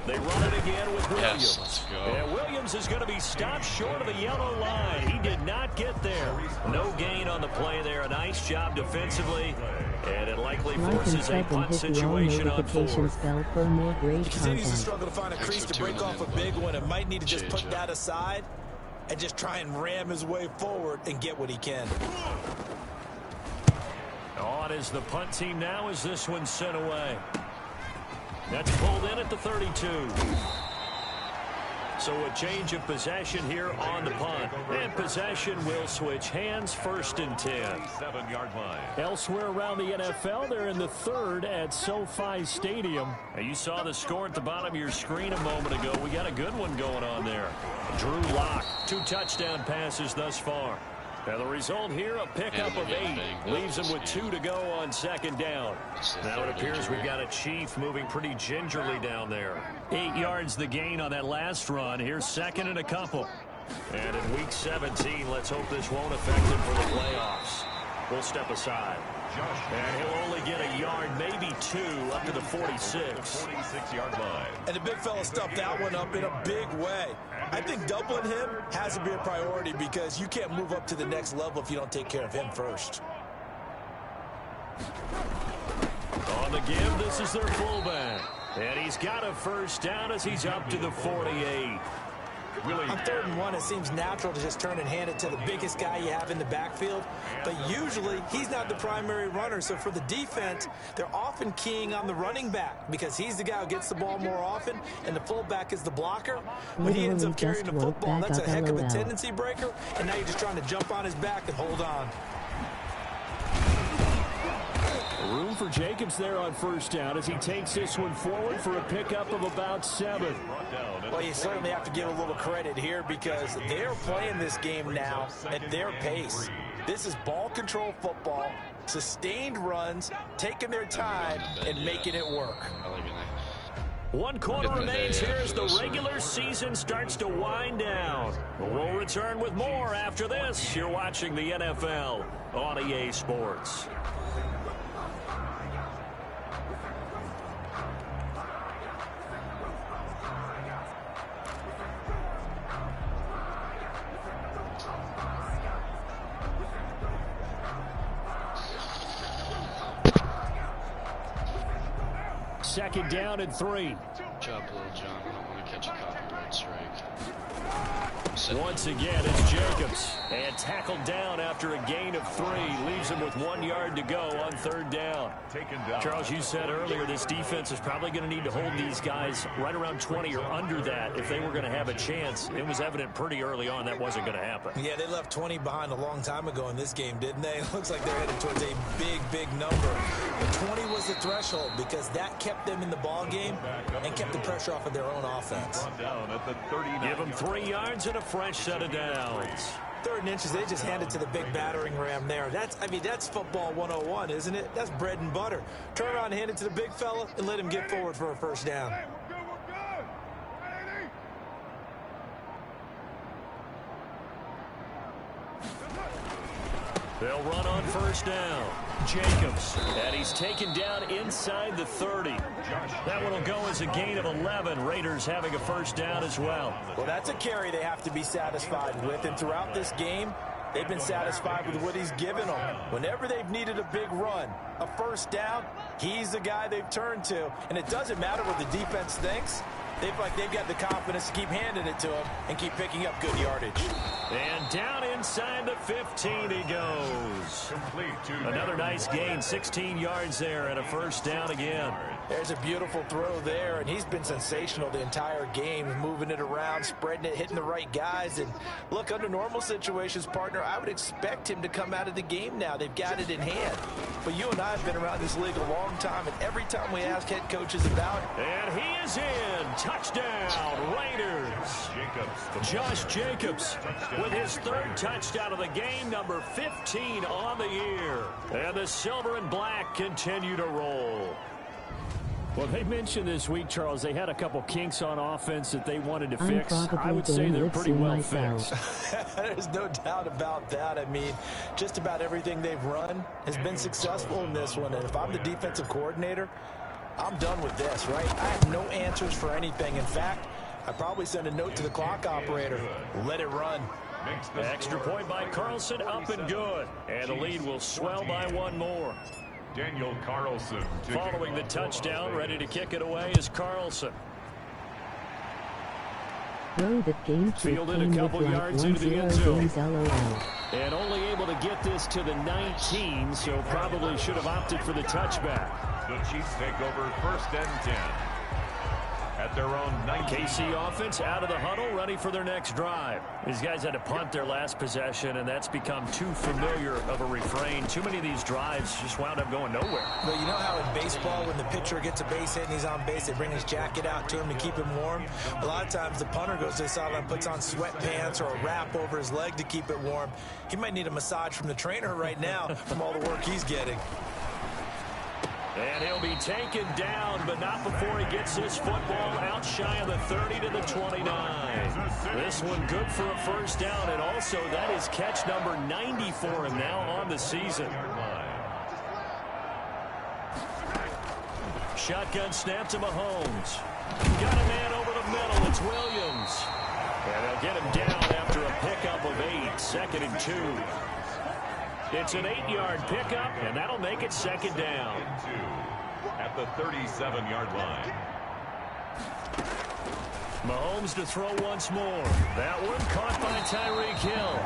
They run it again with Williams. Yes, let's go. And Williams is going to be stopped short of the yellow line. He did not get there. No gain on the play there. A nice job defensively. And it likely forces a punt situation on fourth. He continues to struggle to find a crease to break off a big one and might need to just put that aside and just try and ram his way forward and get what he can. On is the punt team now as this one's sent away. That's pulled in at the 32. So a change of possession here on the punt. And possession will switch hands, 1st and 10. 7-yard line. Elsewhere around the NFL, they're in the 3rd at SoFi Stadium. Now, you saw the score at the bottom of your screen a moment ago. We got a good one going on there. Drew Lock, 2 touchdown passes thus far. Now the result here, a pickup of 8. Leaves him with 2 to go on 2nd down. Now it appears we've got a Chief moving pretty gingerly down there. 8 yards the gain on that last run. Here's 2nd and a couple. And in week 17, let's hope this won't affect him for the playoffs. We'll step aside. And he'll only get a yard, maybe 2, up to the 46. 46-yard line. And the big fella stuffed that one up in a big way. I think doubling him has to be a priority because you can't move up to the next level if you don't take care of him first. On the give, this is their fullback. And he's got a 1st down as he's up to the 48. On 3rd and 1, it seems natural to just turn and hand it to the biggest guy you have in the backfield. But usually, he's not the primary runner. So for the defense, they're often keying on the running back because he's the guy who gets the ball more often, and the fullback is the blocker. When he ends up carrying the football, that's a heck of a tendency breaker. And now you're just trying to jump on his back and hold on. Room for Jacobs there on 1st down as he takes this one forward for a pickup of about 7. Well, you certainly have to give a little credit here because they're playing this game now at their pace. This is ball control football, sustained runs, taking their time, and making it work. 1 quarter remains here as the regular season starts to wind down. We'll return with more after this. You're watching the NFL on EA Sports. Second down and 3. Good job, Little John. I don't want to catch a copyright strike. Once again, it's Jacobs. And tackled down after a gain of 3. Leaves him with 1 yard to go on 3rd down. Charles, you said earlier this defense is probably going to need to hold these guys right around 20 or under that if they were going to have a chance. It was evident pretty early on that wasn't going to happen. Yeah, they left 20 behind a long time ago in this game, didn't they? It looks like they're headed towards a big number. But 20 was the threshold because that kept them in the ball game and kept the pressure off of their own offense. Give them 3 yards and a fresh set of downs. 3rd and inches, they just handed to the big battering ram there. That's football 101, isn't it? That's bread and butter. Turn around and hand it to the big fella and let him get forward for a first down. They'll run on 1st down. Jacobs, and he's taken down inside the 30. That one will go as a gain of 11. Raiders having a 1st down as well. Well, that's a carry they have to be satisfied with, and throughout this game, they've been satisfied with what he's given them. Whenever they've needed a big run, a 1st down, he's the guy they've turned to, and it doesn't matter what the defense thinks. They've got the confidence to keep handing it to him and keep picking up good yardage. And down inside the 15 he goes. Another nice gain, 16 yards there and a 1st down again. There's a beautiful throw there, and he's been sensational the entire game, moving it around, spreading it, hitting the right guys. And look, under normal situations, partner, I would expect him to come out of the game now. They've got it in hand. But you and I have been around this league a long time, and every time we ask head coaches about it. And he is in. Touchdown, Raiders. Josh Jacobs with his 3rd touchdown of the game, number 15 on the year. And the silver and black continue to roll. Well, they mentioned this week, Charles, they had a couple kinks on offense that they wanted to fix. I would say they're pretty well fixed. There's no doubt about that. I mean, just about everything they've run has been successful in this one. And if I'm the defensive coordinator, I'm done with this, right? I have no answers for anything. In fact, I'd probably send a note to the clock operator. Let it run. Extra point by Carlson, up and good. And the lead will swell by 1 more. Daniel Carlson. Following the touchdown, ready to kick it away is Carlson. Throw that game fielded a couple yards into the end zone. And only able to get this to the 19, so probably should have opted for the touchback. The Chiefs take over 1st and 10. At their own 19. KC offense out of the huddle, ready for their next drive. These guys had to punt their last possession, and that's become too familiar of a refrain. Too many of these drives just wound up going nowhere. Well, you know how in baseball, when the pitcher gets a base hit and he's on base, they bring his jacket out to him to keep him warm? A lot of times the punter goes to the sideline, puts on sweatpants or a wrap over his leg to keep it warm. He might need a massage from the trainer right now from all the work he's getting. And he'll be taken down, but not before he gets his football out shy of the 30 to the 29. This one good for a 1st down, and also that is catch number 90 for him now on the season. Shotgun snap to Mahomes. Got a man over the middle. It's Williams. And they'll get him down after a pickup of 8, 2nd and 2. It's an 8-yard pickup, and that'll make it 2nd down. At the 37-yard line. Mahomes to throw once more. That one caught by Tyreek Hill.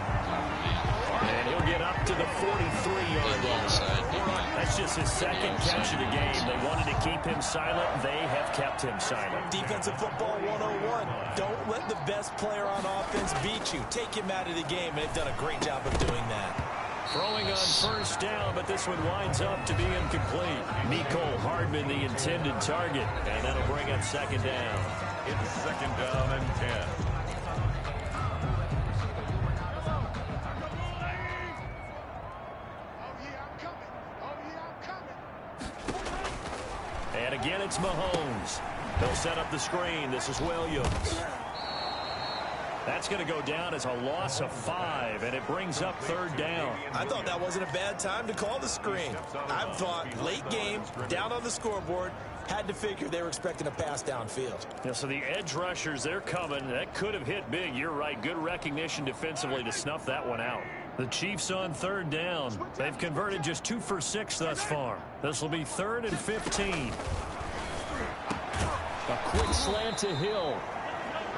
And he'll get up to the 43-yard line. That's just his 2nd catch of the game. They wanted to keep him silent. They have kept him silent. Defensive football 101. Don't let the best player on offense beat you. Take him out of the game, and they've done a great job of doing that. Throwing on 1st down, but this one winds up to be incomplete. Mecole Hardman, the intended target, and that'll bring up 2nd down. It's 2nd down and 10. And again, it's Mahomes. They'll set up the screen. This is Williams. That's going to go down as a loss of 5, and it brings up 3rd down. I thought that wasn't a bad time to call the screen. I thought late game, down on the scoreboard, had to figure they were expecting a pass downfield. Yeah, so the edge rushers, they're coming. That could have hit big. You're right. Good recognition defensively to snuff that one out. The Chiefs on 3rd down. They've converted just 2 for 6 thus far. This will be 3rd and 15. A quick slant to Hill.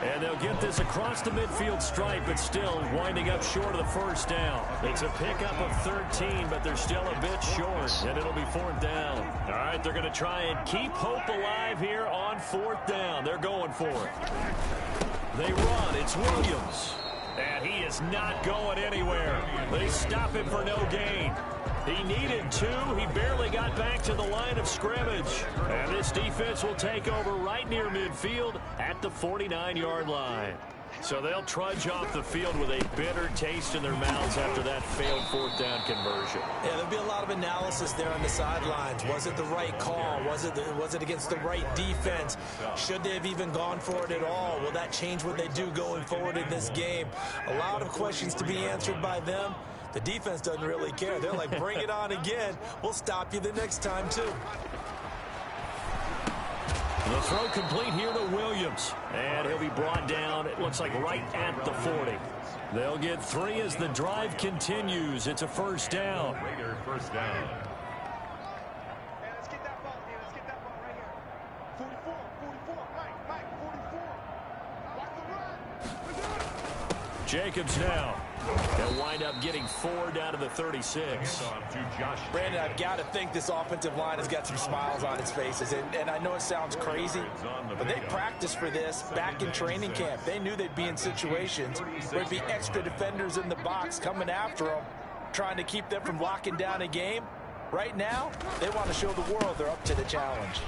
And they'll get this across the midfield stripe, but still winding up short of the first down. It's a pickup of 13, but they're still a bit short, and it'll be fourth down. All right, they're going to try and keep hope alive here on fourth down. They're going for it. They run. It's Williams. And he is not going anywhere. They stop him for no gain. He needed 2. He barely got back to the line of scrimmage. And this defense will take over right near midfield at the 49-yard line. So they'll trudge off the field with a bitter taste in their mouths after that failed fourth down conversion. Yeah, there'll be a lot of analysis there on the sidelines. Was it the right call? Was it against the right defense? Should they have even gone for it at all? Will that change what they do going forward in this game? A lot of questions to be answered by them. The defense doesn't really care. They're like, bring it on again. We'll stop you the next time, too. The throw complete here to Williams. And he'll be brought down, it looks like right at the 40. They'll get 3 as the drive continues. It's a first down. Raider first down. Let's get that ball here. Let's get that ball right here. 44, Mike, 44. Watch the run. Jacobs now. They'll wind up getting 4 down to the 36. Brandon, I've got to think this offensive line has got some smiles on its faces. And I know it sounds crazy, but they practiced for this back in training camp. They knew they'd be in situations where there'd be extra defenders in the box coming after them, trying to keep them from locking down a game. Right now, they want to show the world they're up to the challenge.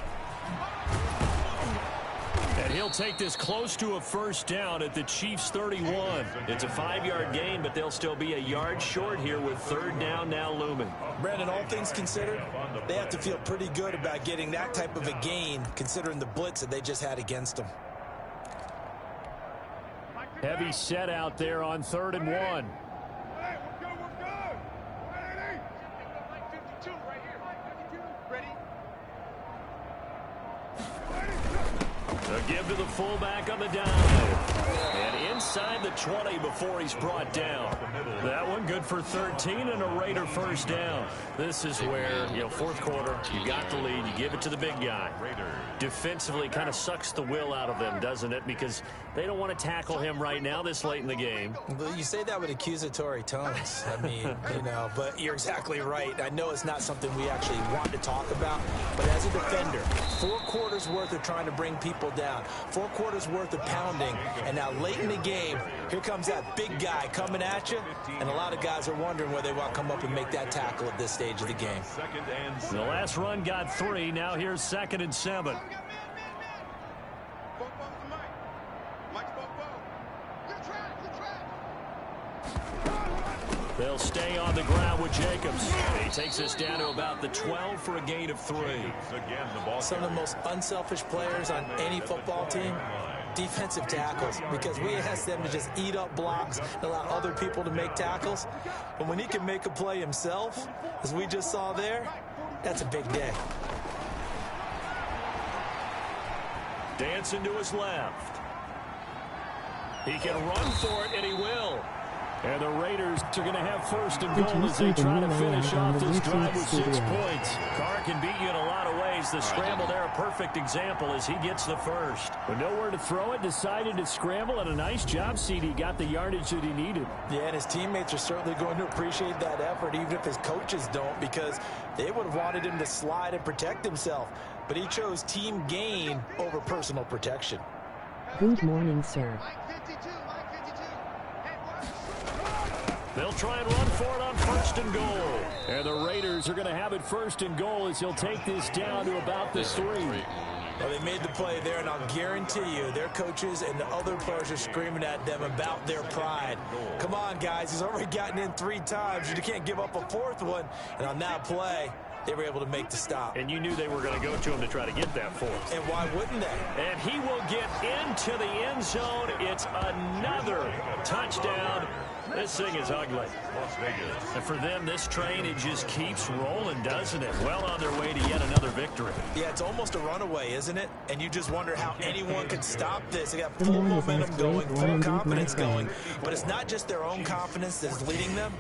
And he'll take this close to a first down at the Chiefs' 31. It's a 5-yard gain, but they'll still be a yard short here with third down now looming. Brandon, all things considered, they have to feel pretty good about getting that type of a gain, considering the blitz that they just had against them. Heavy set out there on 3rd and 1. Hey, we're good. Ready? 52 right here. 52. Ready? A give to the fullback on the dive. And inside the 20 before he's brought down. That one good for 13 and a Raider first down. This is where, fourth quarter, you got the lead, you give it to the big guy. Defensively kind of sucks the will out of them, doesn't it? Because they don't want to tackle him right now this late in the game. Well, you say that with accusatory tones. I mean, but you're exactly right. I know it's not something we actually want to talk about, but as a defender, 4 quarters worth of trying to bring people down, 4 quarters worth of pounding, and now late in the game, here comes that big guy coming at you, and a lot of guys are wondering whether they want to come up and make that tackle at this stage of the game. The last run got 3. Now here's 2nd and 7. They'll stay on the ground with Jacobs. He takes us down to about the 12 for a gain of 3. Some of the most unselfish players on any football team, defensive tackles, because we ask them to just eat up blocks and allow other people to make tackles. But when he can make a play himself, as we just saw there, that's a big day. Dancing to his left. He can run for it, and he will. And the Raiders are going to have 1st and goal as they try to finish off this drive with 6 points. Carr can beat you in a lot of ways. The scramble there, a perfect example as he gets the first. But nowhere to throw it, decided to scramble, and a nice job, CD. Got the yardage that he needed. Yeah, and his teammates are certainly going to appreciate that effort, even if his coaches don't, because they would have wanted him to slide and protect himself. But he chose team gain over personal protection. Good morning, sir. They'll try and run for it on 1st and goal. And the Raiders are going to have it 1st and goal as he'll take this down to about the 3. Well, they made the play there, and I'll guarantee you their coaches and the other players are screaming at them about their pride. Come on, guys. He's already gotten in 3 times. You can't give up a 4th one. And on that play, they were able to make the stop. And you knew they were going to go to him to try to get that 4th. And why wouldn't they? And he will get into the end zone. It's another touchdown. This thing is ugly. And for them, this train, it just keeps rolling, doesn't it? Well on their way to yet another victory. Yeah, it's almost a runaway, isn't it? And you just wonder how anyone could stop this. They got full momentum going, full confidence going. But it's not just their own confidence that's leading them.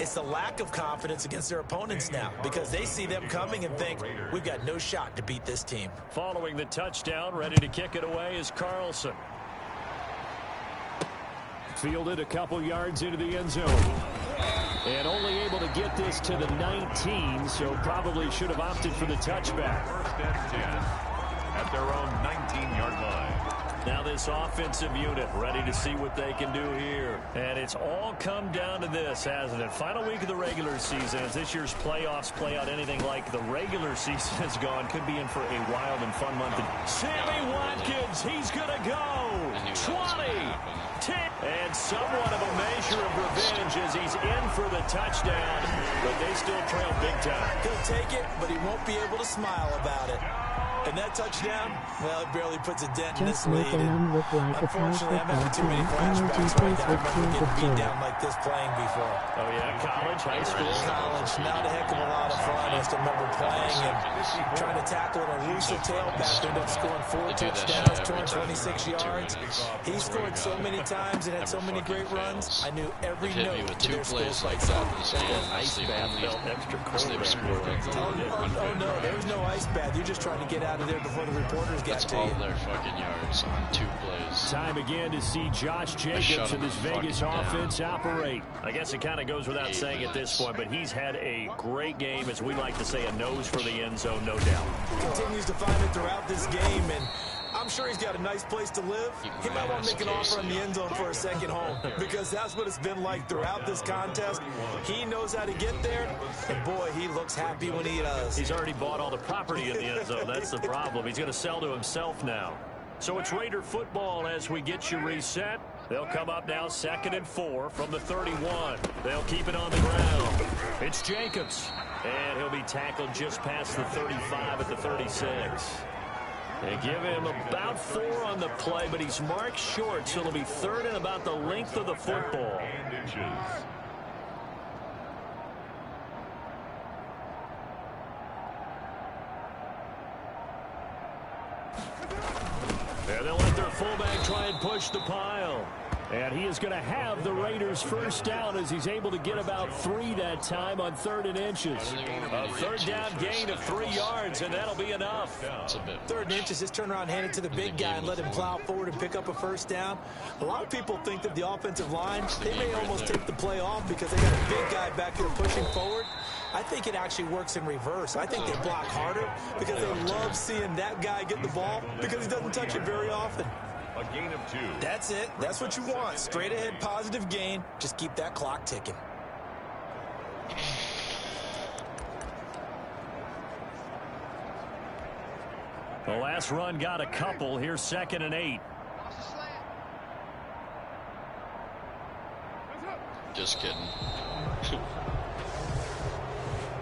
It's the lack of confidence against their opponents now, because they see them coming and think, we've got no shot to beat this team. Following the touchdown, ready to kick it away is Carlson. Fielded a couple yards into the end zone. And only able to get this to the 19, so probably should have opted for the touchback. First and 10 at their own 19-yard line. Now this offensive unit ready to see what they can do here. And it's all come down to this, hasn't it? Final week of the regular season. As this year's playoffs play out anything like the regular season has gone, could be in for a wild and fun month. Sammy Watkins, he's going to go. 20, 10, and somewhat of a measure of revenge as he's in for the touchdown. But they still trail big time. He'll take it, but he won't be able to smile about it. And that touchdown, well, it barely puts a dent in this Just lead. make them look like a college Unfortunately, I'm football having too many team. flashbacks Energy right plays now. I with remember teams getting of beat joy. down like this playing before. Oh, yeah, college, high school. College, not a heck of a lot of fun. I just remember playing and trying to tackle an elusive tailback. Ended up scoring 4 touchdowns, 226 yards. He scored so many times and had so many great runs. I knew every Hit note me with to 2 their plays skills like like that that. this game. That's the only extra they've scored like Oh, no, there was no ice bath. You're just trying to get out of there before the reporters got That's to all you. their fucking yards on 2 plays. Time again to see Josh Jacobs and this Vegas offense operate. I guess it kind of goes without saying at this point, but he's had a great game, as we like to say, a nose for the end zone, no doubt. Continues to find it throughout this game, and I'm sure he's got a nice place to live. He might want to make an offer on the end zone for a second home, because that's what it's been like throughout this contest. He knows how to get there, and boy, he looks happy when he does. He's already bought all the property in the end zone. That's the problem. He's going to sell to himself now. So it's Raider football as we get you reset. They'll come up now 2nd and 4 from the 31. They'll keep it on the ground. It's Jacobs. And he'll be tackled just past the 35 at the 36. They give him about 4 on the play, but he's marked short, so it'll be 3rd and about the length of the football. And they'll let their fullback try and push the pile. And he is going to have the Raiders first down as he's able to get about 3 that time on 3rd and inches. A 3rd down gain of 3 yards, and that'll be enough. It's a bit 3rd and inches, just turn around, hand it to the big guy, and let him plow forward and pick up a first down. A lot of people think that the offensive line, they may almost take the play off because they got a big guy back there pushing forward. I think it actually works in reverse. I think they block harder because they love seeing that guy get the ball because he doesn't touch it very often. A gain of 2. That's it. That's what you want. Straight ahead positive gain. Just keep that clock ticking. The last run got a couple. Here's 2nd and 8. Just kidding.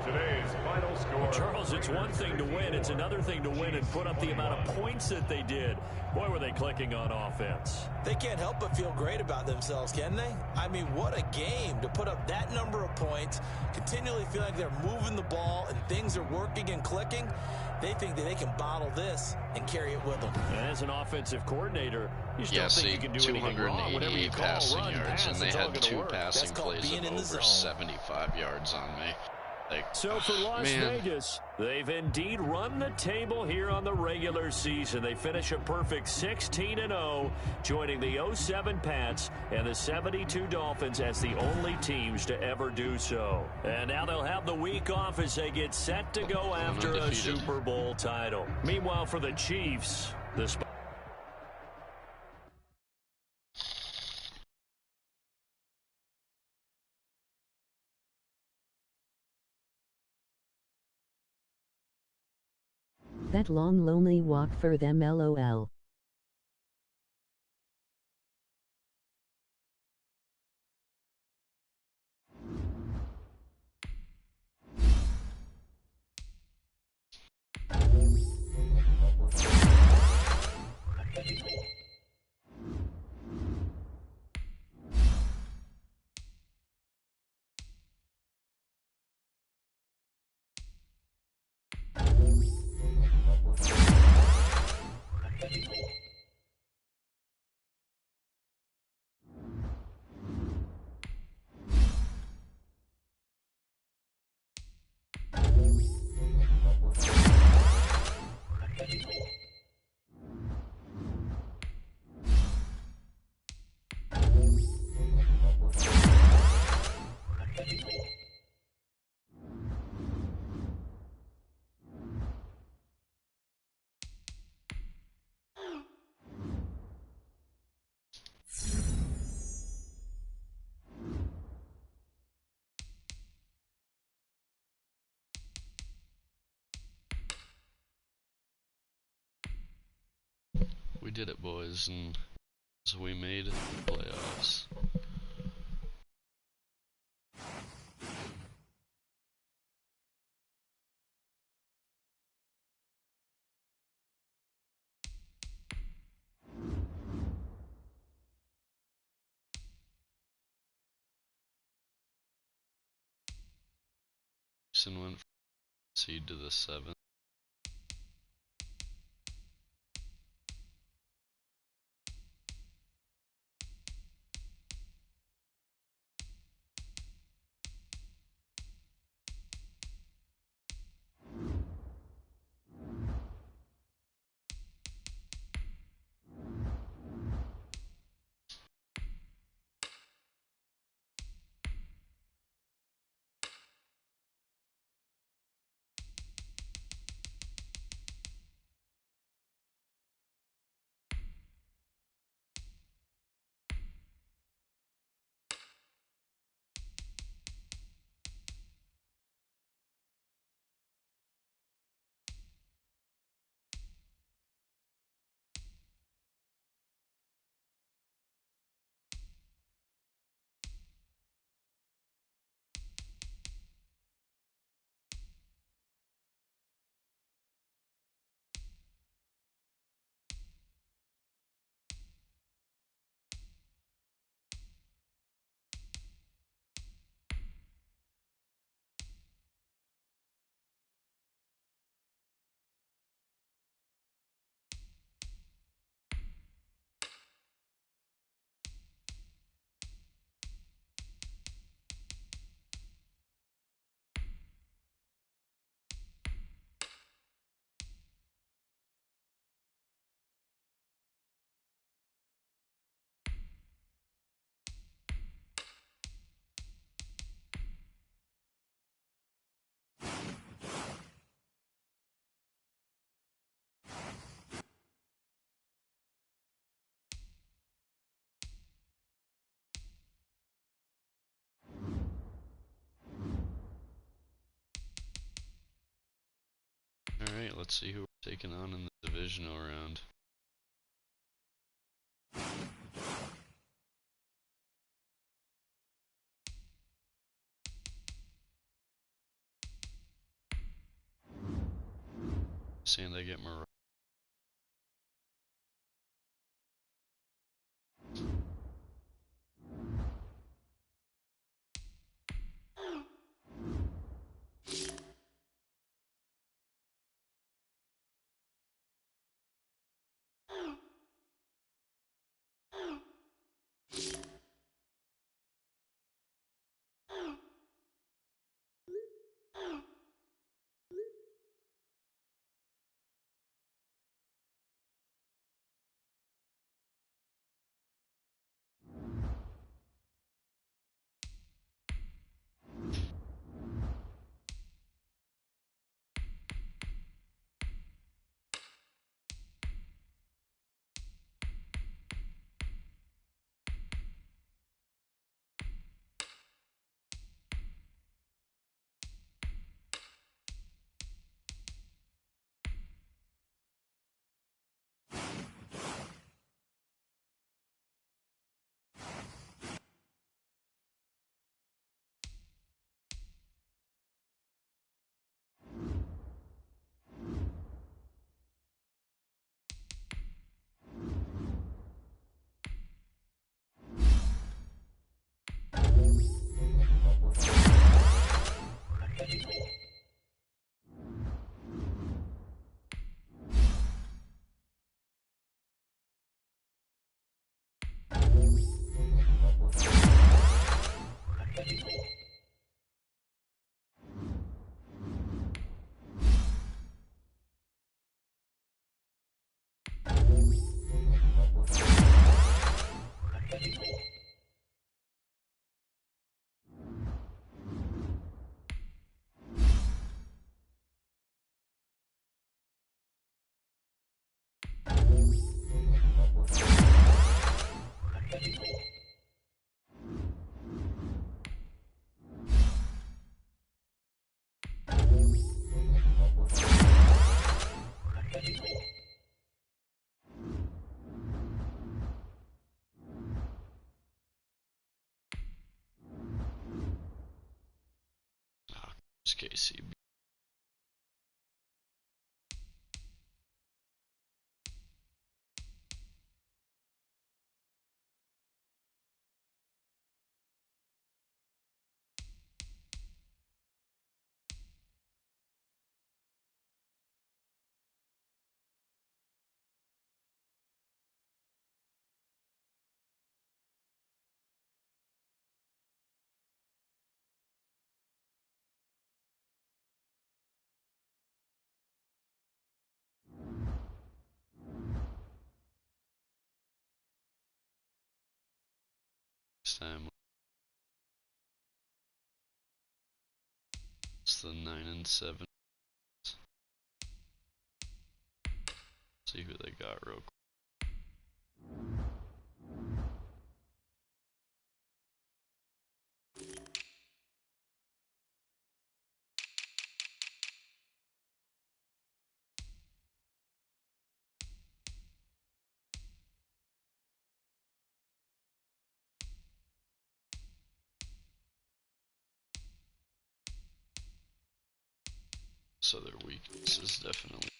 Today's final score. Charles, it's one thing to win. It's another thing to win and put up the amount of points that they did. Boy, were they clicking on offense. They can't help but feel great about themselves, can they? I mean, what a game to put up that number of points, continually feel like they're moving the ball and things are working and clicking. They think that they can bottle this and carry it with them. And as an offensive coordinator, you still think you can do anything wrong. Whatever you 288 call, passing run, yards, pass, and they it's all had gonna 2 work. passing That's called plays being of in the over zone. 75 yards on me. Like, So for Las man. Vegas, they've indeed run the table here on the regular season. They finish a perfect 16-0, joining the 07 Pats and the 72 Dolphins as the only teams to ever do so. And now they'll have the week off as they get set to go after a Undefeated. Super Bowl title. Meanwhile, for the Chiefs, the That long lonely walk for them LOL. did it, boys, and so we made playoffs. Houston went from seed to the 7th. Alright, let's see who we're taking on in the divisional round. And I get Mar. Just KCB. Next time it's the 9 and 7. See who they got real quick. So their weakness is definitely